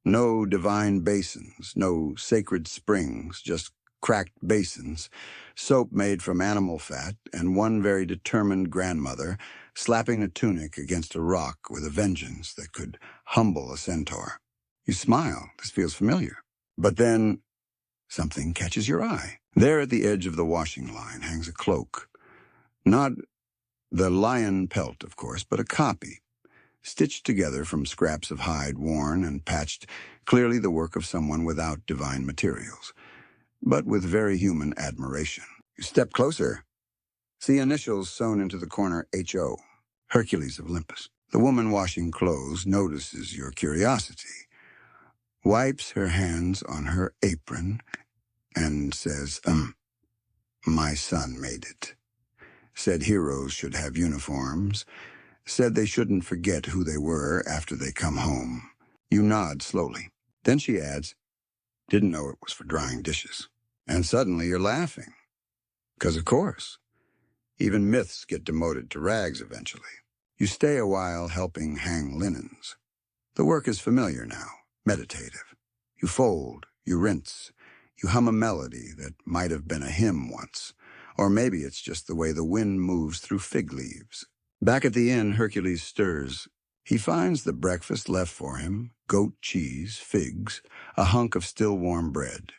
No divine basins, no sacred springs, just cracked basins, soap made from animal fat, and one very determined grandmother slapping a tunic against a rock with a vengeance that could humble a centaur. You smile. This feels familiar. But then something catches your eye. There at the edge of the washing line hangs a cloak. Not the lion pelt, of course, but a copy, stitched together from scraps of hide worn and patched, clearly the work of someone without divine materials, but with very human admiration. You step closer. See initials sewn into the corner, H.O., Hercules of Olympus. The woman washing clothes notices your curiosity, wipes her hands on her apron, and says, my son made it. Said heroes should have uniforms. Said they shouldn't forget who they were after they come home. You nod slowly. Then she adds, didn't know it was for drying dishes. And suddenly you're laughing. 'Cause of course. Even myths get demoted to rags eventually. You stay a while helping hang linens. The work is familiar now, meditative. You fold, you rinse, you hum a melody that might have been a hymn once. Or maybe it's just the way the wind moves through fig leaves. Back at the inn, Hercules stirs. He finds the breakfast left for him, goat cheese, figs, a hunk of still warm bread.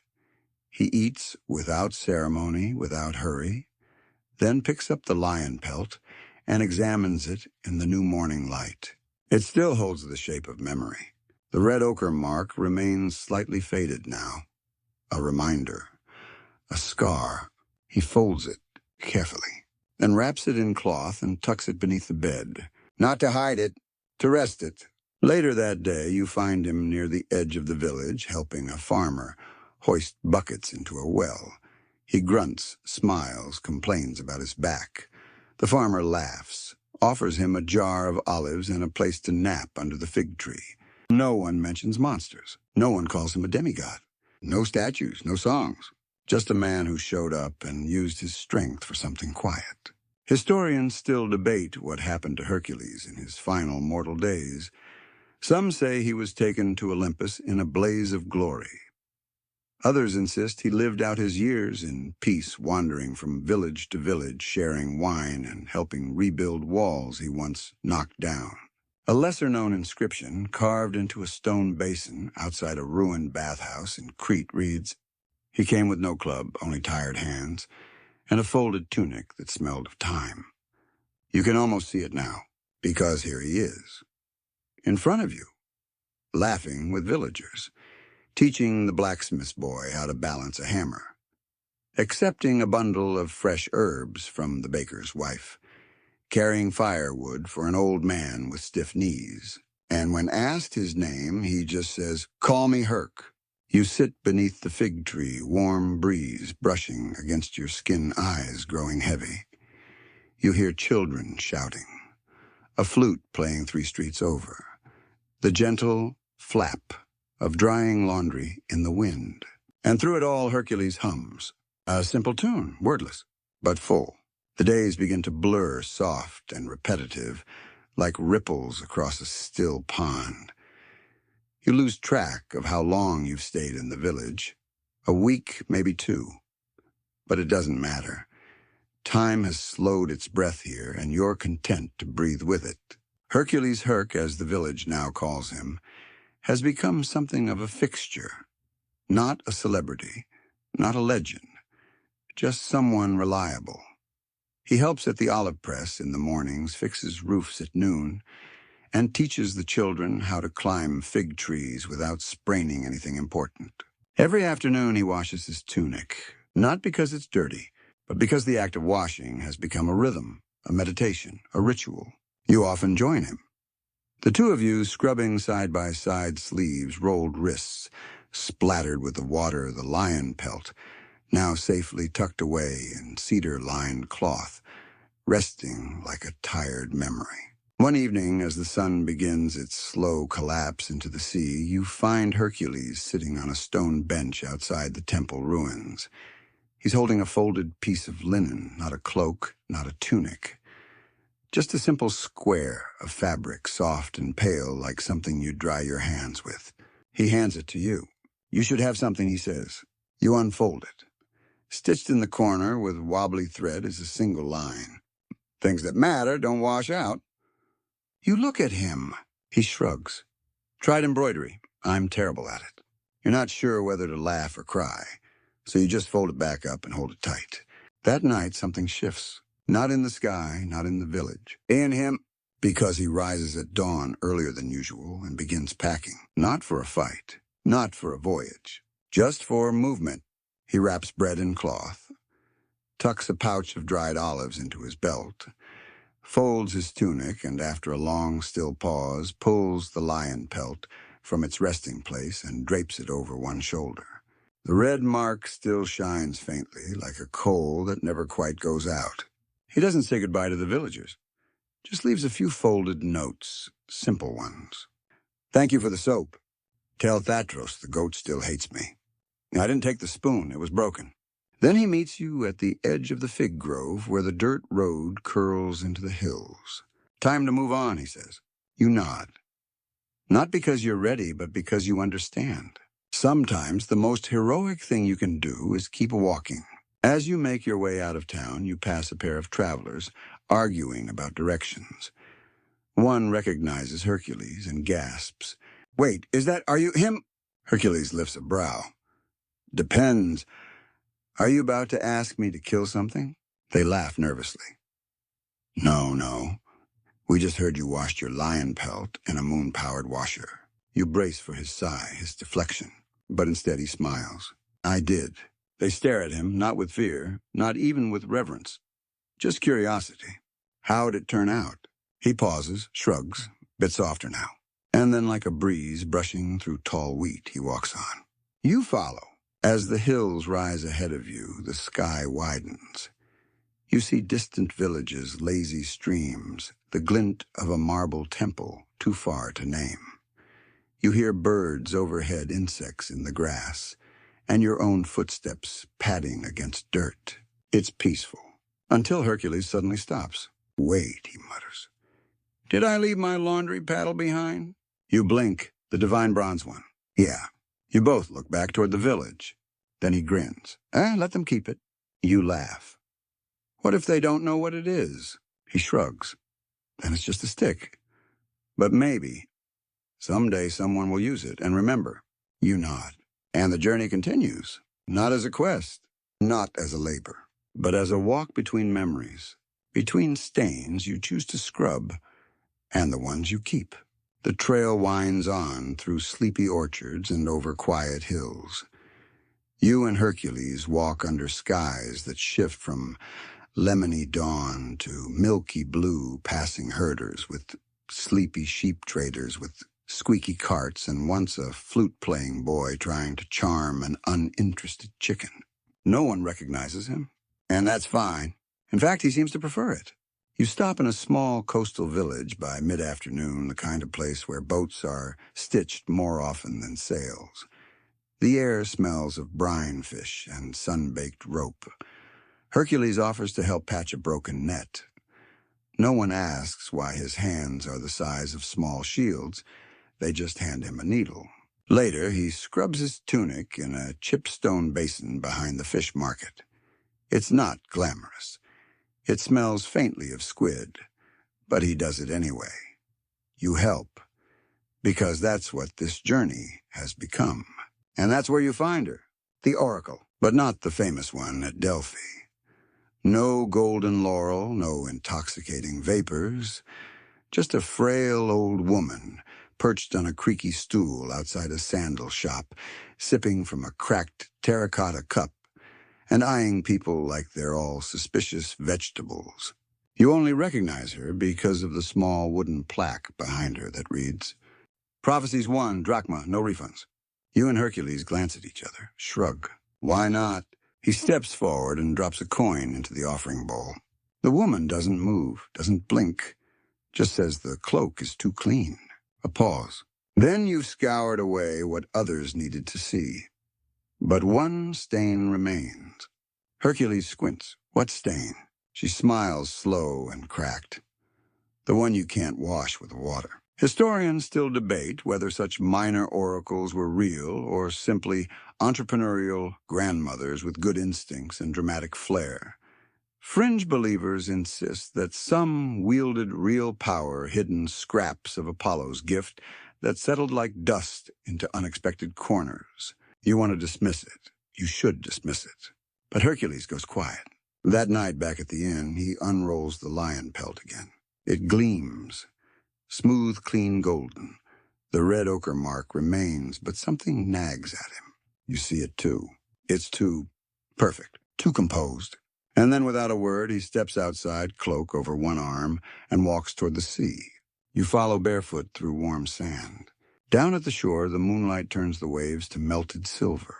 He eats without ceremony, without hurry, then picks up the lion pelt and examines it in the new morning light. It still holds the shape of memory. The red ochre mark remains slightly faded now. A reminder. A scar. He folds it carefully, then wraps it in cloth and tucks it beneath the bed. Not to hide it, to rest it. Later that day, you find him near the edge of the village, helping a farmer hoist buckets into a well. He grunts, smiles, complains about his back. The farmer laughs, offers him a jar of olives and a place to nap under the fig tree. No one mentions monsters. No one calls him a demigod. No statues, no songs. Just a man who showed up and used his strength for something quiet. Historians still debate what happened to Hercules in his final mortal days. Some say he was taken to Olympus in a blaze of glory. Others insist he lived out his years in peace, wandering from village to village, sharing wine and helping rebuild walls he once knocked down. A lesser-known inscription carved into a stone basin outside a ruined bathhouse in Crete reads, "He came with no club, only tired hands, and a folded tunic that smelled of time." You can almost see it now, because here he is, in front of you, laughing with villagers, teaching the blacksmith's boy how to balance a hammer, accepting a bundle of fresh herbs from the baker's wife, carrying firewood for an old man with stiff knees. And when asked his name, he just says, "Call me Herc." You sit beneath the fig tree, warm breeze brushing against your skin, eyes growing heavy. You hear children shouting, a flute playing 3 streets over, the gentle flap of drying laundry in the wind. And through it all, Hercules hums, a simple tune, wordless, but full. The days begin to blur, soft and repetitive, like ripples across a still pond. You lose track of how long you've stayed in the village, A week, maybe two. But it doesn't matter. Time has slowed its breath here, and you're content to breathe with it. Hercules Herc, as the village now calls him, has become something of a fixture. Not a celebrity, not a legend, just someone reliable. He helps at the olive press in the mornings, fixes roofs at noon, and teaches the children how to climb fig trees without spraining anything important. Every afternoon he washes his tunic, not because it's dirty, but because the act of washing has become a rhythm, a meditation, a ritual. You often join him. The two of you scrubbing side by side sleeves, rolled wrists, splattered with the water of the lion pelt, now safely tucked away in cedar-lined cloth, resting like a tired memory. One evening, as the sun begins its slow collapse into the sea, you find Hercules sitting on a stone bench outside the temple ruins. He's holding a folded piece of linen, not a cloak, not a tunic. Just a simple square of fabric, soft and pale, like something you'd dry your hands with. He hands it to you. You should have something, he says. You unfold it. Stitched in the corner with wobbly thread is a single line. Things that matter don't wash out. You look at him. He shrugs. Tried embroidery. I'm terrible at it. You're not sure whether to laugh or cry, so you just fold it back up and hold it tight. That night, something shifts. Not in the sky, not in the village. In him, because he rises at dawn earlier than usual and begins packing. Not for a fight, not for a voyage, just for movement. He wraps bread in cloth, tucks a pouch of dried olives into his belt, folds his tunic, and after a long, still pause, pulls the lion pelt from its resting place and drapes it over one shoulder. The red mark still shines faintly, like a coal that never quite goes out. He doesn't say goodbye to the villagers, just leaves a few folded notes, simple ones. Thank you for the soap. Tell Thatros the goat still hates me. I didn't take the spoon, it was broken. Then he meets you at the edge of the fig grove where the dirt road curls into the hills. Time to move on, he says. You nod. Not because you're ready, but because you understand. Sometimes the most heroic thing you can do is keep walking. As you make your way out of town, you pass a pair of travelers arguing about directions. One recognizes Hercules and gasps. Wait, are you him? Hercules lifts a brow. Depends. Are you about to ask me to kill something? They laugh nervously. No. We just heard you washed your lion pelt in a moon-powered washer. You brace for his sigh, his deflection, but instead he smiles. I did. They stare at him, not with fear, not even with reverence, just curiosity. How'd it turn out? He pauses, shrugs, bit softer now. And then like a breeze brushing through tall wheat, he walks on. You follow. As the hills rise ahead of you, the sky widens. You see distant villages, lazy streams, the glint of a marble temple, too far to name. You hear birds overhead, insects in the grass, and your own footsteps padding against dirt. It's peaceful, until Hercules suddenly stops. Wait, he mutters. Did I leave my laundry paddle behind? You blink, the divine bronze one. Yeah. You both look back toward the village. Then he grins. Let them keep it. You laugh. What if they don't know what it is? He shrugs. Then it's just a stick. But maybe. Someday someone will use it. And remember, you nod. And the journey continues. Not as a quest, not as a labor, but as a walk between memories, between stains you choose to scrub and the ones you keep. The trail winds on through sleepy orchards and over quiet hills. You and Hercules walk under skies that shift from lemony dawn to milky blue, passing herders with sleepy sheep traders with squeaky carts, and once a flute-playing boy trying to charm an uninterested chicken. No one recognizes him, and that's fine. In fact, he seems to prefer it. You stop in a small coastal village by mid-afternoon, the kind of place where boats are stitched more often than sails. The air smells of brine fish and sun-baked rope. Hercules offers to help patch a broken net. No one asks why his hands are the size of small shields. They just hand him a needle. Later, he scrubs his tunic in a chipstone basin behind the fish market. It's not glamorous. It smells faintly of squid, but he does it anyway. You help, because that's what this journey has become. And that's where you find her, the Oracle, but not the famous one at Delphi. No golden laurel, no intoxicating vapors, just a frail old woman perched on a creaky stool outside a sandal shop, sipping from a cracked terracotta cup and eyeing people like they're all suspicious vegetables. You only recognize her because of the small wooden plaque behind her that reads, Prophecies 1, drachma, no refunds. You and Hercules glance at each other, shrug. Why not? He steps forward and drops a coin into the offering bowl. The woman doesn't move, doesn't blink, just says the cloak is too clean. A pause. Then you've scoured away what others needed to see. But one stain remains. Hercules squints. What stain? She smiles slow and cracked. The one you can't wash with water. Historians still debate whether such minor oracles were real or simply entrepreneurial grandmothers with good instincts and dramatic flair. Fringe believers insist that some wielded real power hidden scraps of Apollo's gift that settled like dust into unexpected corners. You want to dismiss it. You should dismiss it. But Hercules goes quiet. That night back at the inn, he unrolls the lion pelt again. It gleams. Smooth, clean golden. The red ochre mark remains, but something nags at him. You see it too. It's too perfect, too composed. And then without a word, he steps outside, cloak over one arm, and walks toward the sea. You follow barefoot through warm sand. Down at the shore, the moonlight turns the waves to melted silver.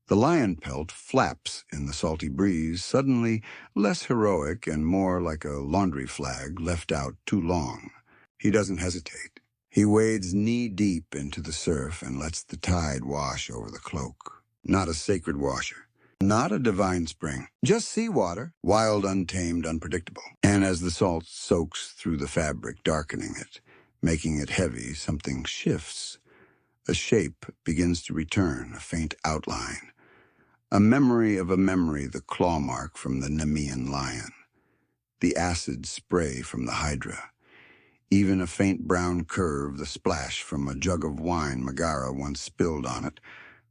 The lion pelt flaps in the salty breeze, suddenly less heroic and more like a laundry flag left out too long. He doesn't hesitate. He wades knee-deep into the surf and lets the tide wash over the cloak. Not a sacred washer. Not a divine spring. Just seawater, wild, untamed, unpredictable. And as the salt soaks through the fabric, darkening it, making it heavy, something shifts. A shape begins to return, a faint outline. A memory of a memory, the claw mark from the Nemean lion. The acid spray from the hydra. Even a faint brown curve, the splash from a jug of wine Megara once spilled on it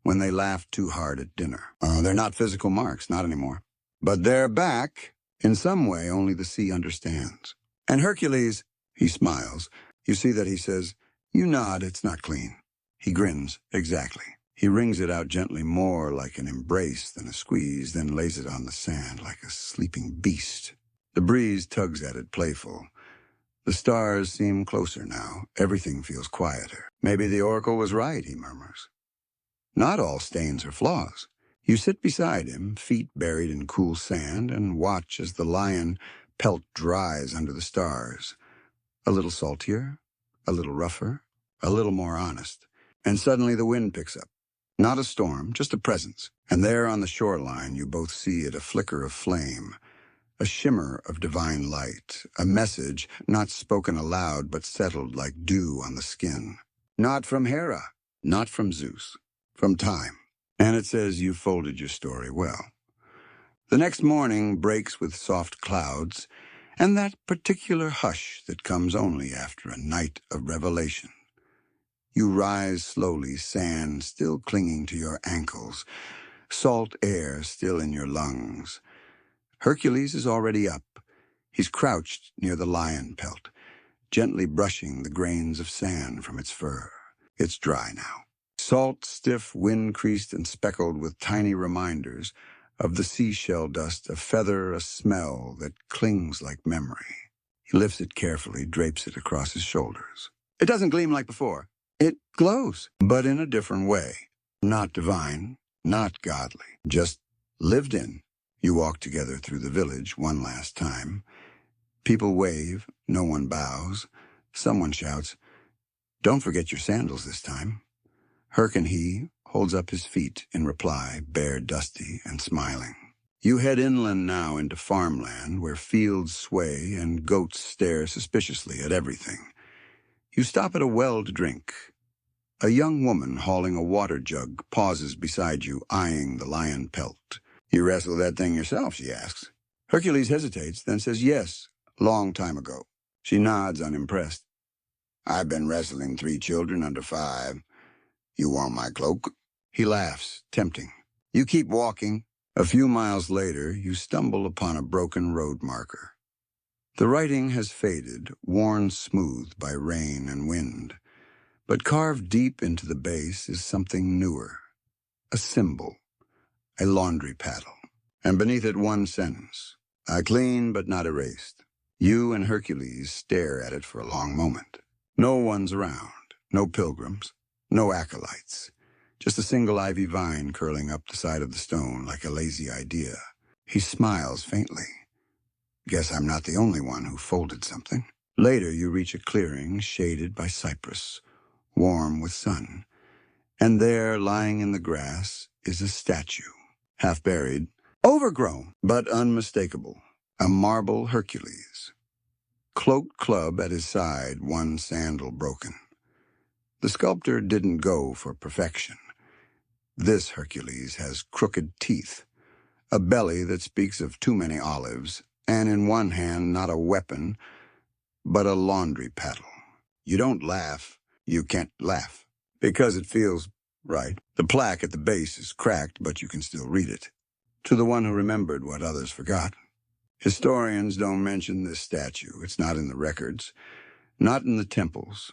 when they laughed too hard at dinner. They're not physical marks, not anymore. But they're back. In some way, only the sea understands. And Hercules, he smiles. You see that he says, you nod, it's not clean. He grins, exactly. He wrings it out gently, more like an embrace than a squeeze, then lays it on the sand like a sleeping beast. The breeze tugs at it, playful. The stars seem closer now. Everything feels quieter. Maybe the oracle was right, he murmurs. Not all stains are flaws. You sit beside him, feet buried in cool sand, and watch as the lion pelt dries under the stars. A little saltier, a little rougher, a little more honest. And suddenly the wind picks up. Not a storm, just a presence. And there on the shoreline you both see it, a flicker of flame, a shimmer of divine light, a message not spoken aloud but settled like dew on the skin. Not from Hera, not from Zeus, from time. And it says you folded your story well. The next morning breaks with soft clouds and that particular hush that comes only after a night of revelation. You rise slowly, sand still clinging to your ankles, salt air still in your lungs. Hercules is already up. He's crouched near the lion pelt, gently brushing the grains of sand from its fur. It's dry now. Salt, stiff, wind-creased and speckled with tiny reminders of the seashell dust, a feather, a smell that clings like memory. He lifts it carefully, drapes it across his shoulders. It doesn't gleam like before. It glows, but in a different way. Not divine, not godly, just lived in. You walk together through the village one last time. People wave, no one bows. Someone shouts, "Don't forget your sandals this time." Herc and he holds up his feet in reply, bare, dusty, and smiling. You head inland now into farmland where fields sway and goats stare suspiciously at everything. You stop at a well to drink. A young woman hauling a water jug pauses beside you, eyeing the lion Pelt. "You wrestled that thing yourself?" she asks. Hercules hesitates, then says, "Yes, long time ago." She nods, unimpressed. "I've been wrestling 3 children under 5. You want my cloak?" He laughs, tempting. You keep walking. A few miles later, you stumble upon a broken road marker. The writing has faded, worn smooth by rain and wind. But carved deep into the base is something newer. A symbol, a laundry paddle. And beneath it one sentence, "I clean but not erased." You and Hercules stare at it for a long moment. No one's around, no pilgrims, no acolytes. Just a single ivy vine curling up the side of the stone like a lazy idea. He smiles faintly. "Guess I'm not the only one who folded something." Later, you reach a clearing shaded by cypress, warm with sun. And there, lying in the grass, is a statue, half buried, overgrown, but unmistakable. A marble Hercules. Cloaked club at his side, one sandal broken. The sculptor didn't go for perfection. This Hercules has crooked teeth, a belly that speaks of too many olives, and in one hand not a weapon, but a laundry paddle. You don't laugh. You can't laugh, because it feels right. The plaque at the base is cracked, but you can still read it. To the one who remembered what others forgot. Historians don't mention this statue. It's not in the records, not in the temples.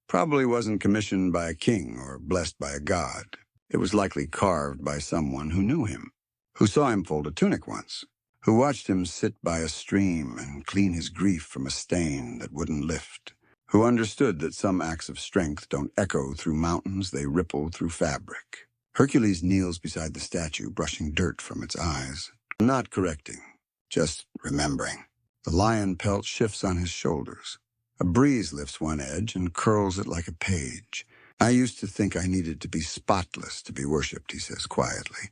Probably wasn't commissioned by a king or blessed by a god. It was likely carved by someone who knew him, who saw him fold a tunic once, who watched him sit by a stream and clean his grief from a stain that wouldn't lift, who understood that some acts of strength don't echo through mountains, they ripple through fabric. Hercules kneels beside the statue, brushing dirt from its eyes. Not correcting, just remembering. The lion Pelt shifts on his shoulders. A breeze lifts one edge and curls it like a page. "I used to think I needed to be spotless to be worshipped," he says quietly.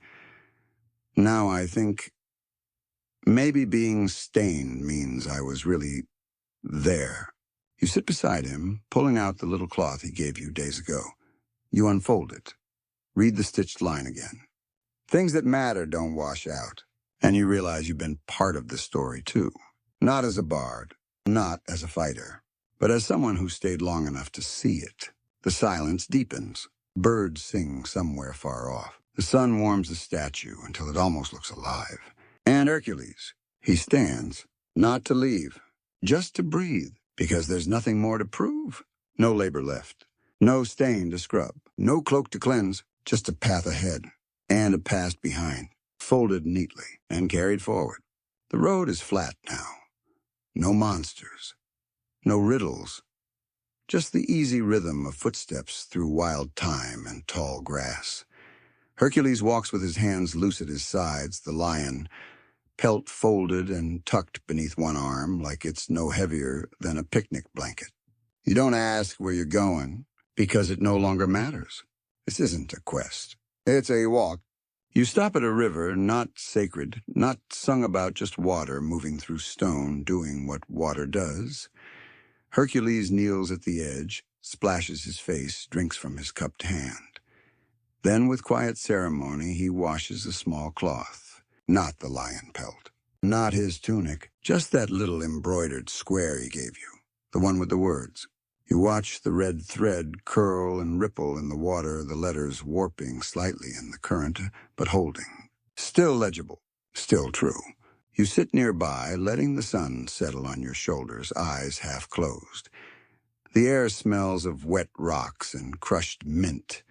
"Now I think maybe being stained means I was really there." You sit beside him, pulling out the little cloth he gave you days ago. You unfold it. Read the stitched line again. "Things that matter don't wash out." And you realize you've been part of the story too. Not as a bard, not as a fighter, but as someone who stayed long enough to see it. The silence deepens. Birds sing somewhere far off. The sun warms the statue until it almost looks alive. And Hercules, he stands, not to leave, just to breathe, because there's nothing more to prove. No labor left, no stain to scrub, no cloak to cleanse, just a path ahead and a past behind, folded neatly and carried forward. The road is flat now. No monsters, no riddles, just the easy rhythm of footsteps through wild thyme and tall grass. Hercules walks with his hands loose at his sides, the lion, Pelt folded and tucked beneath one arm like it's no heavier than a picnic blanket. You don't ask where you're going, because it no longer matters. This isn't a quest. It's a walk. You stop at a river, not sacred, not sung about, just water moving through stone, doing what water does. Hercules kneels at the edge, splashes his face, drinks from his cupped hand. Then, with quiet ceremony, he washes a small cloth. Not the lion Pelt, not his tunic, just that little embroidered square he gave you, the one with the words. You watch the red thread curl and ripple in the water, the letters warping slightly in the current, but holding. Still legible, still true. You sit nearby, letting the sun settle on your shoulders, eyes half closed. The air smells of wet rocks and crushed mint.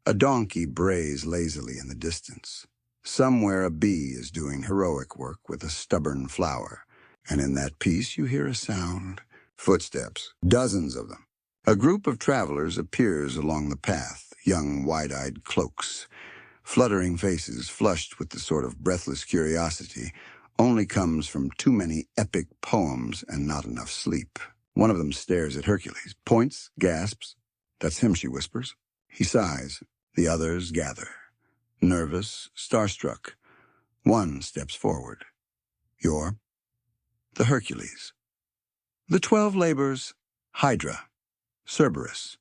A donkey brays lazily in the distance. Somewhere a bee is doing heroic work with a stubborn flower, and in that peace you hear a sound. Footsteps, dozens of them. A group of travelers appears along the path, young wide-eyed cloaks. Fluttering faces, flushed with the sort of breathless curiosity, only comes from too many epic poems and not enough sleep. One of them stares at Hercules, points, gasps. "That's him," she whispers. He sighs. The others gather. Nervous, starstruck. One steps forward. "You're the Hercules." "The 12 labors, Hydra, Cerberus."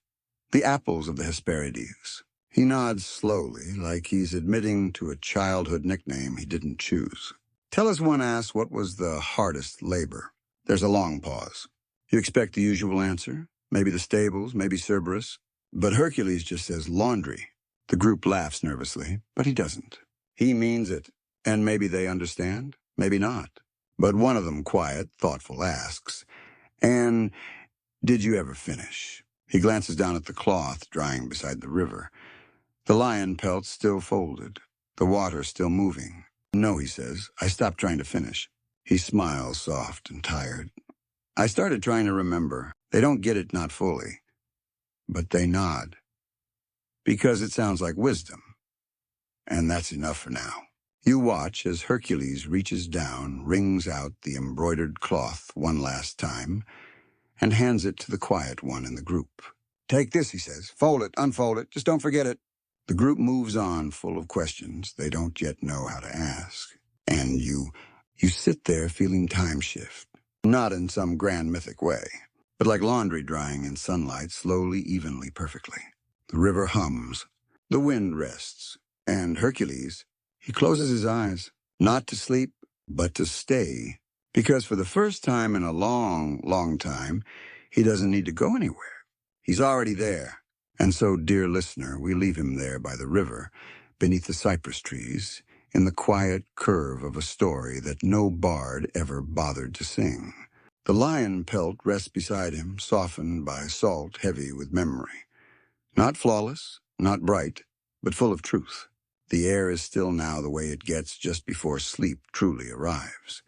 The apples of the Hesperides. He nods slowly, like he's admitting to a childhood nickname he didn't choose. One asks what was the hardest labor. There's a long pause. You expect the usual answer. Maybe the stables, maybe Cerberus. But Hercules just says laundry. The group laughs nervously, but he doesn't. He means it. And maybe they understand, maybe not. But one of them, quiet, thoughtful, asks, "And did you ever finish?" He glances down at the cloth drying beside the river. The lion pelt still folded, the water still moving. "No," he says, "I stopped trying to finish." He smiles, soft and tired. "I started trying to remember. They don't get it, not fully. But they nod. Because it sounds like wisdom. And that's enough for now." You watch as Hercules reaches down, wrings out the embroidered cloth one last time, and hands it to the quiet one in the group. "Take this," he says. "Fold it, unfold it, just don't forget it." The group moves on, full of questions they don't yet know how to ask. And you sit there feeling time shift. Not in some grand mythic way, but like laundry drying in sunlight, slowly, evenly, perfectly. The river hums. The wind rests. And Hercules, he closes his eyes, not to sleep, but to stay. Because for the first time in a long, long time, he doesn't need to go anywhere. He's already there. And so, dear listener, we leave him there by the river, beneath the cypress trees, in the quiet curve of a story that no bard ever bothered to sing. The lion pelt rests beside him, softened by salt, heavy with memory. Not flawless, not bright, but full of truth. The air is still now the way it gets just before sleep truly arrives.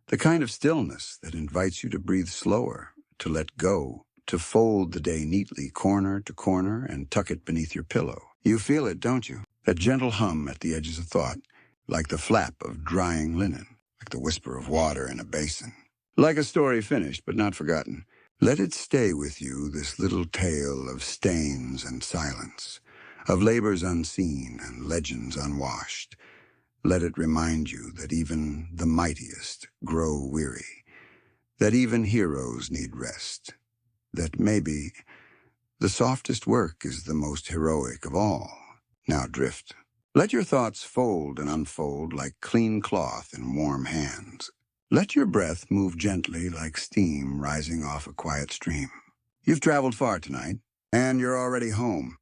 The kind of stillness that invites you to breathe slower, to let go, to fold the day neatly corner to corner and tuck it beneath your pillow. You feel it, don't you? That gentle hum at the edges of thought, like the flap of drying linen, like the whisper of water in a basin. Like a story finished but not forgotten. Let it stay with you, this little tale of stains and silence, of labors unseen and legends unwashed. Let it remind you that even the mightiest grow weary, that even heroes need rest, that maybe the softest work is the most heroic of all. Now drift. Let your thoughts fold and unfold like clean cloth in warm hands. Let your breath move gently like steam rising off a quiet stream. You've traveled far tonight, and you're already home.